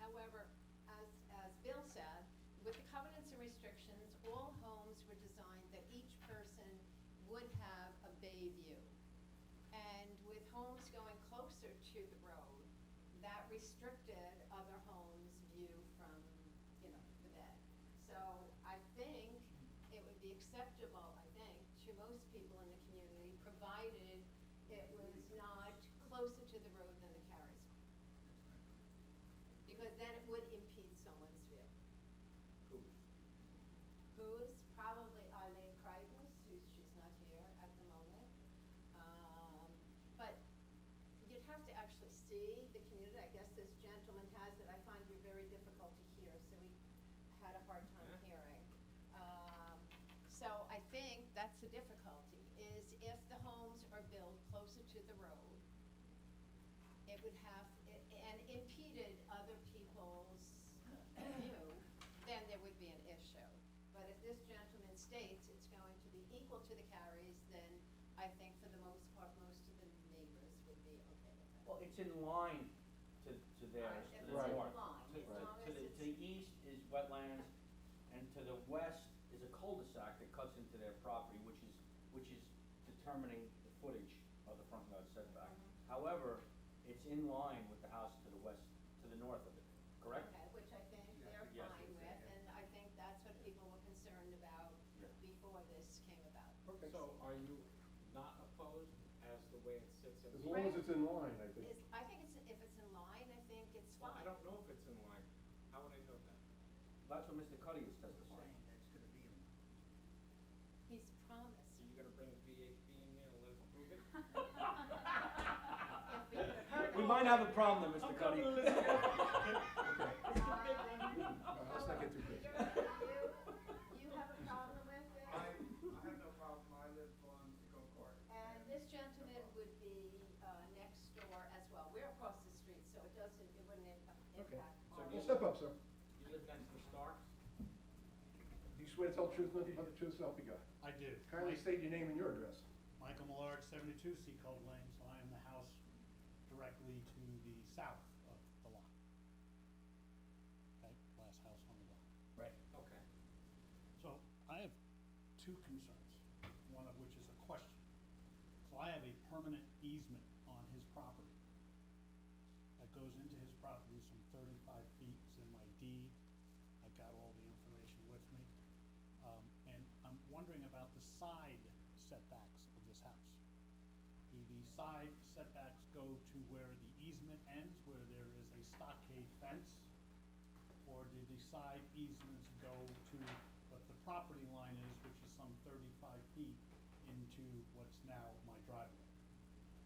However, as Bill said, with the covenants and restrictions, all homes were designed that each person would have a bay view. And with homes going closer to the road, that restricted other homes' view from, the bay. So I think it would be acceptable, to most people in the community, provided it was not closer to the road than the Carries. Because then it would impede someone's view. Who's probably Eileen Crichton, she's not here at the moment. But you'd have to actually see the community. I guess this gentleman has it. I find you very difficult to hear, so we had a hard time hearing. So I think that's the difficulty, is if the homes are built closer to the road, it would have, and impeded other people's view, then there would be an issue. But if this gentleman states it's going to be equal to the Carries, then I think for the most part, most of the neighbors would be okay with that. Well, it's in line to theirs, If to the it's in north. line, To- as long to as the- it's- To the east is wetlands, and to the west is a cul-de-sac that cuts into their property, which is determining the footage of the front yard setback. However, it's in line with the house to the west, to the north of it, correct? Okay, which I think they're Yes. fine with, and I think that's what people were concerned about Yeah. before this came about. Okay. So are you not opposed as the way it sits in? As long as it's in line, I think. I think if it's in line, I think it's Well, fine. I don't know if it's in line. How would I know that? That's what Mr. Cuddy is testifying. He's promised. Are you gonna bring a VHB in there and let us prove it? We might have a problem there, Mr. Cuddy. Let's not get too crazy. You have a problem with it? I have no problem, I live on Seacole Court. And this gentleman would be next door as well. We're across the street, so it wouldn't Okay. impact So our. you- Well, step up, sir. You live next to Starks? Do you swear to tell the truth, nothing but the truth, so help you God? I do. Kindly state your name and your address. Michael Millard, 72 Seacold Lane, so I am the house directly to the south of the lot. Okay, last house on the block. Right. Okay. So I have two concerns, one of which is a question. So I have a permanent easement on his property that goes into his property some 35 feet. It's in my deed. I've got all the information with me. And I'm wondering about the side setbacks of this house. Do the side setbacks go to where the easement ends, where there is a stockade fence? Or do the side easements go to what the property line is, which is some 35 feet into what's now my driveway?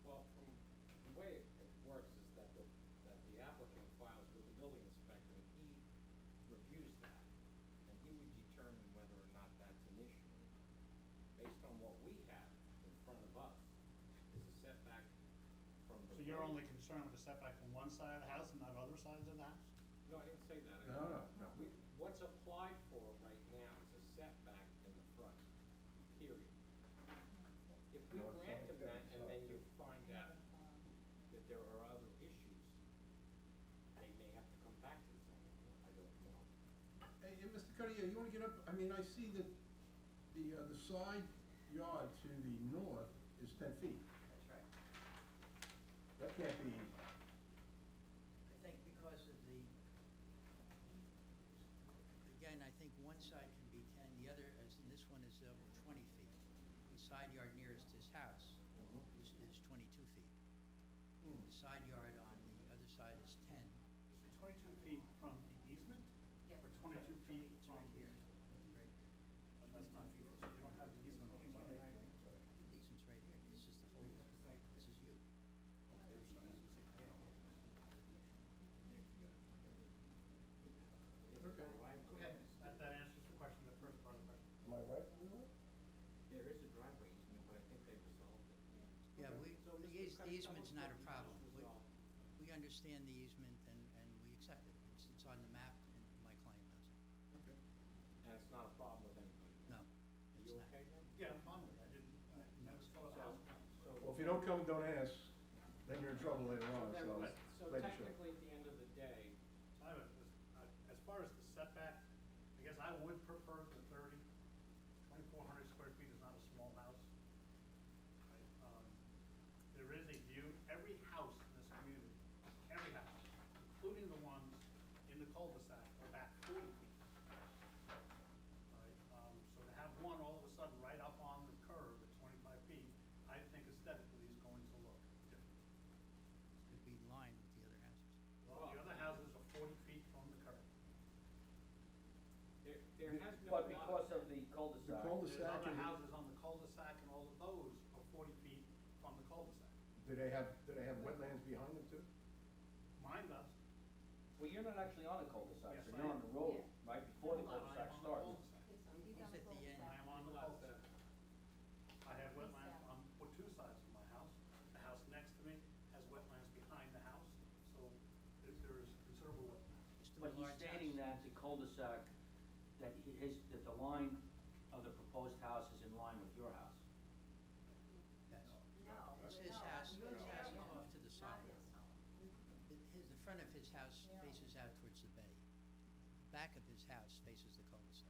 Well, from the way it works is that the applicant files with the building inspector, and he reviews that, and he would determine whether or not that's an issue. Based on what we have in front of us, is a setback from the. So you're only concerned with the setback from one side of the house and not other sides of the house? No, I didn't say that. No. What's applied for right now is a setback in the front, period. If we No, it's grant not him that, and then so. you find out that there are other issues, they may have to come back to the zoning board, I don't know. Hey, Mr. Cuddy, you wanna get up, I mean, I see that the side yard to the north is 10 feet. That's right. That can't be, I think because of the, again, I think one side can be 10, the other, as in this one, is over 20 feet. The side yard nearest his house is 22 feet. The side yard on the other side is 10. So 22 feet from the easement? Yeah. Or 22 feet It's from right here. Right. But that's not, you don't have the easement on the side. Easement's right here. This is the whole, this is you. okay. Okay, that answers the question, the first part of the question. Am I right on that? There is a driveway easement, but I think they resolved it. Yeah, So, the Mr. Cuddy, easement's tell us not what a you problem. just resolved. We understand the easement and we accept it. It's on the map and my client knows it. Okay. And it's not a problem with anybody. No, Are it's you not. okay then? Yeah, I'm fine with it. I didn't, I never saw the house. So, Well, if you don't come, don't ask, then you're in trouble later on, then, so. so make sure. technically, at the end of the day, As far as the setback, I guess I would prefer the 30. 2,400 square feet is not a small house. Right? There is a view, every house in this community, every house, including the ones in the cul-de-sac, are back 40 feet. Right? So to have one all of a sudden right up on the curb at 25 feet, I think aesthetically is going to look different. It's going to be in line with the other houses. Well, the other houses are 40 feet from the curb. there has been a But lot because of the cul-de-sac. The cul-de-sac. There's other and- houses on the cul-de-sac, and all of those are 40 feet from the cul-de-sac. Do they have wetlands behind them too? Mine does. Well, you're not actually on the cul-de-sac, Yes, so I you're am. on the road, right before the I am cul-de-sac on the starts. cul-de-sac. He's at the end. I am on the cul-de-sac. I have wetlands on two sides of my house. The house next to me has wetlands behind the house, so there is considerable wetlands. Mr. But he's Millard's stating house. that the cul-de-sac, that that the line of the proposed house is in line with your house. Yes. No. It's his house, his house is off to the side. The front of his house Yeah. faces out towards the bay. Back of his house faces the cul-de-sac.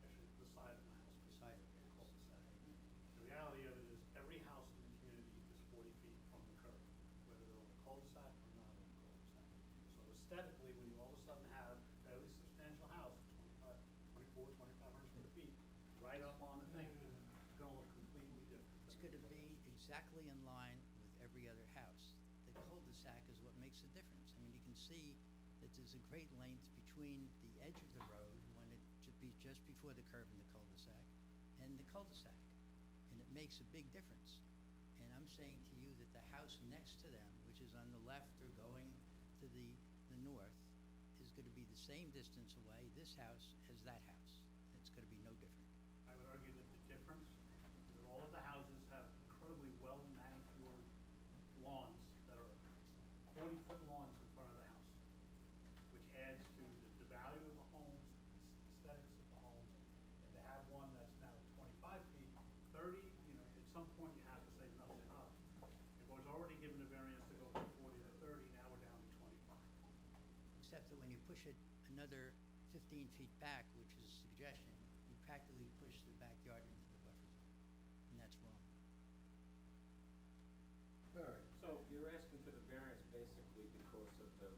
Actually, the side of my house. The side of the it. cul-de-sac. The reality of it is, every house in the community is 40 feet from the curb, whether they're on the cul-de-sac or not on the cul-de-sac. So aesthetically, when you all of a sudden have a fairly substantial house, 2,500 square feet, right up on the thing, it's gonna look completely different. It's going to be exactly in line with every other house. The cul-de-sac is what makes the difference. I mean, you can see that there's a great length between the edge of the road, when it should be just before the curve in the cul-de-sac, and the cul-de-sac. And it makes a big difference. And I'm saying to you that the house next to them, which is on the left or going to the north, is going to be the same distance away, this house, as that house. It's going to be no different. I would argue that the difference, that all of the houses have incredibly well manicured lawns that are 40-foot lawns in front of the house, which adds to the value of the homes, aesthetics of the homes. And to have one that's now 25 feet, 30, push it another 15 feet back, which is a suggestion, you practically push the backyard into the buffer zone, and that's wrong. All right. So you're asking for the variance basically because of the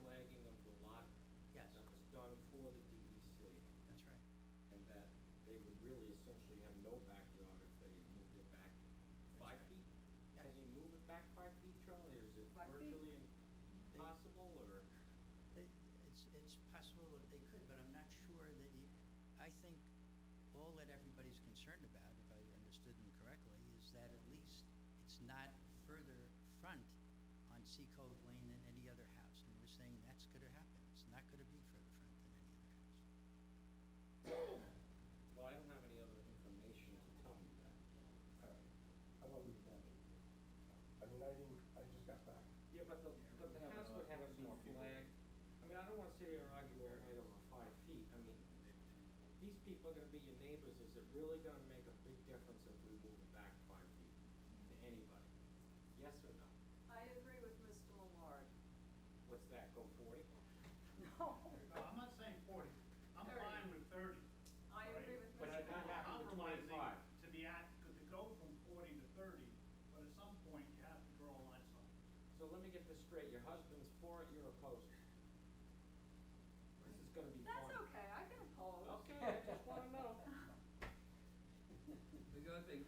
flagging of the lot? Yes. That was done for the DEC, That's right. and that they would really essentially have no backyard if they moved it back 5 feet? Yes. Can you move it back 5 feet, Charlie, or is it 5 feet? virtually impossible, or? It's possible that they could, but I'm not sure that I think all that everybody's concerned about, if I understood them correctly, is that at least it's not further front on Sea Cove Lane than any other house. And we're saying that's gonna happen. It's not gonna be further front than any other house. Well, I don't have any other information to tell me that. All right. How about we, I mean, I just got back. Yeah, but the house would have to be flagged. I mean, I don't wanna sit here and argue right over 5 feet. I mean, these people are gonna be your neighbors. Is it really gonna make a big difference if we move it back 5 feet to anybody? Yes or no? I agree with Mr. Millard. What's that, go 40? No, No, I'm not saying 40. I'm 30. fine with 30. I agree with But Mr. you're not Millard. happy with Compromising 25. to be at, to go from 40 to 30, but at some point you have to draw a line somewhere. So let me get this straight. Your husband's for it, you're opposed. This is gonna be fun. That's okay, I can oppose. Okay, I just wanna know. The other thing,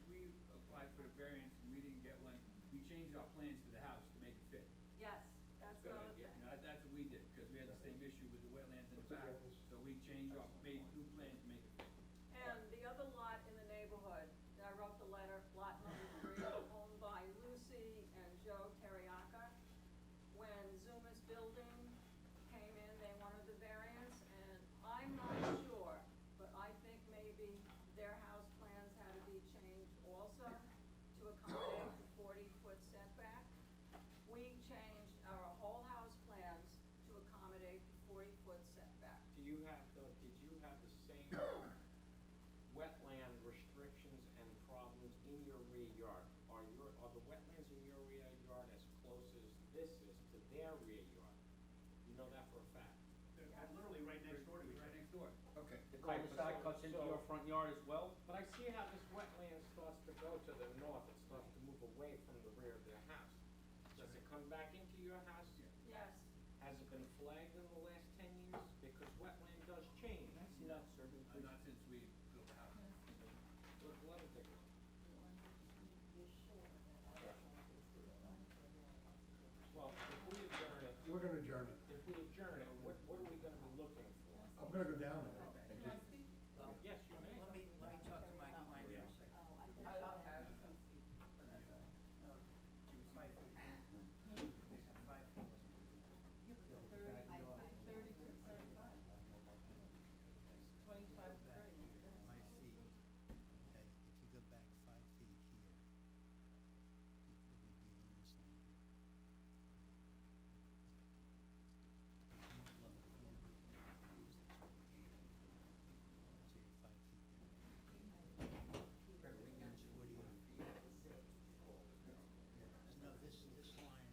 we applied for the variance and we didn't get one, we changed our plans for the house to make it fit. Yes, that's the other You thing. know, that's what we did, because we had the same issue with the wetlands in the back, so we changed our, made new plans to make it fit. And the other lot in the neighborhood, I wrote the letter, lot number 3, owned by Lucy and Joe Terriaca. When Zuma's building came in, they wanted the variance, and I'm not sure, but I think maybe their house plans had to be changed also to accommodate the 40-foot setback. We changed our whole house plans to accommodate the 40-foot setback. Did you have the same wetland restrictions and problems in your rear yard? Are the wetlands in your rear yard as close as this is to their rear yard? You know that for a fact? They're literally right next door to each Right other. next door. Okay. The cul-de-sac cuts into your front yard as well. But I see how this wetland starts to go to the north. It starts to move away from the rear of their house. Does it come back into your house? Yes. Has it been flagged in the last 10 years? Because wetland does change. No, sir, not since we built the house. Let me take a look. Well, if we adjourn it, We're gonna adjourn it. if we adjourn it, what are we gonna be looking for? I'm gonna go down there and just, Yes, you may. Let me talk to my client for a second. She was 5 feet. 5 feet. My feet, okay, if you go back 5 feet here, it would be in this line. No, this line.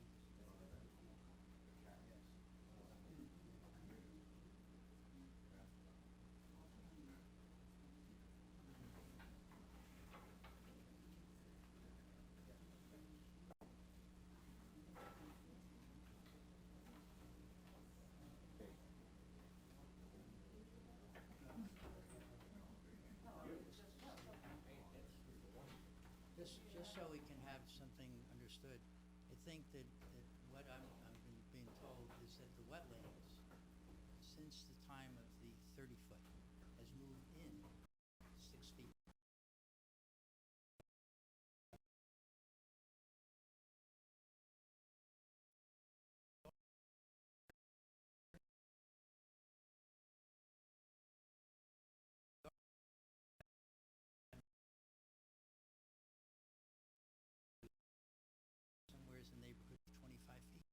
Just so we can have something understood, I think that what I'm being told is that the wetlands, since the time of the 30-foot, has moved in 6 feet. Somewhere in the neighborhood of 25 feet.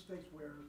states where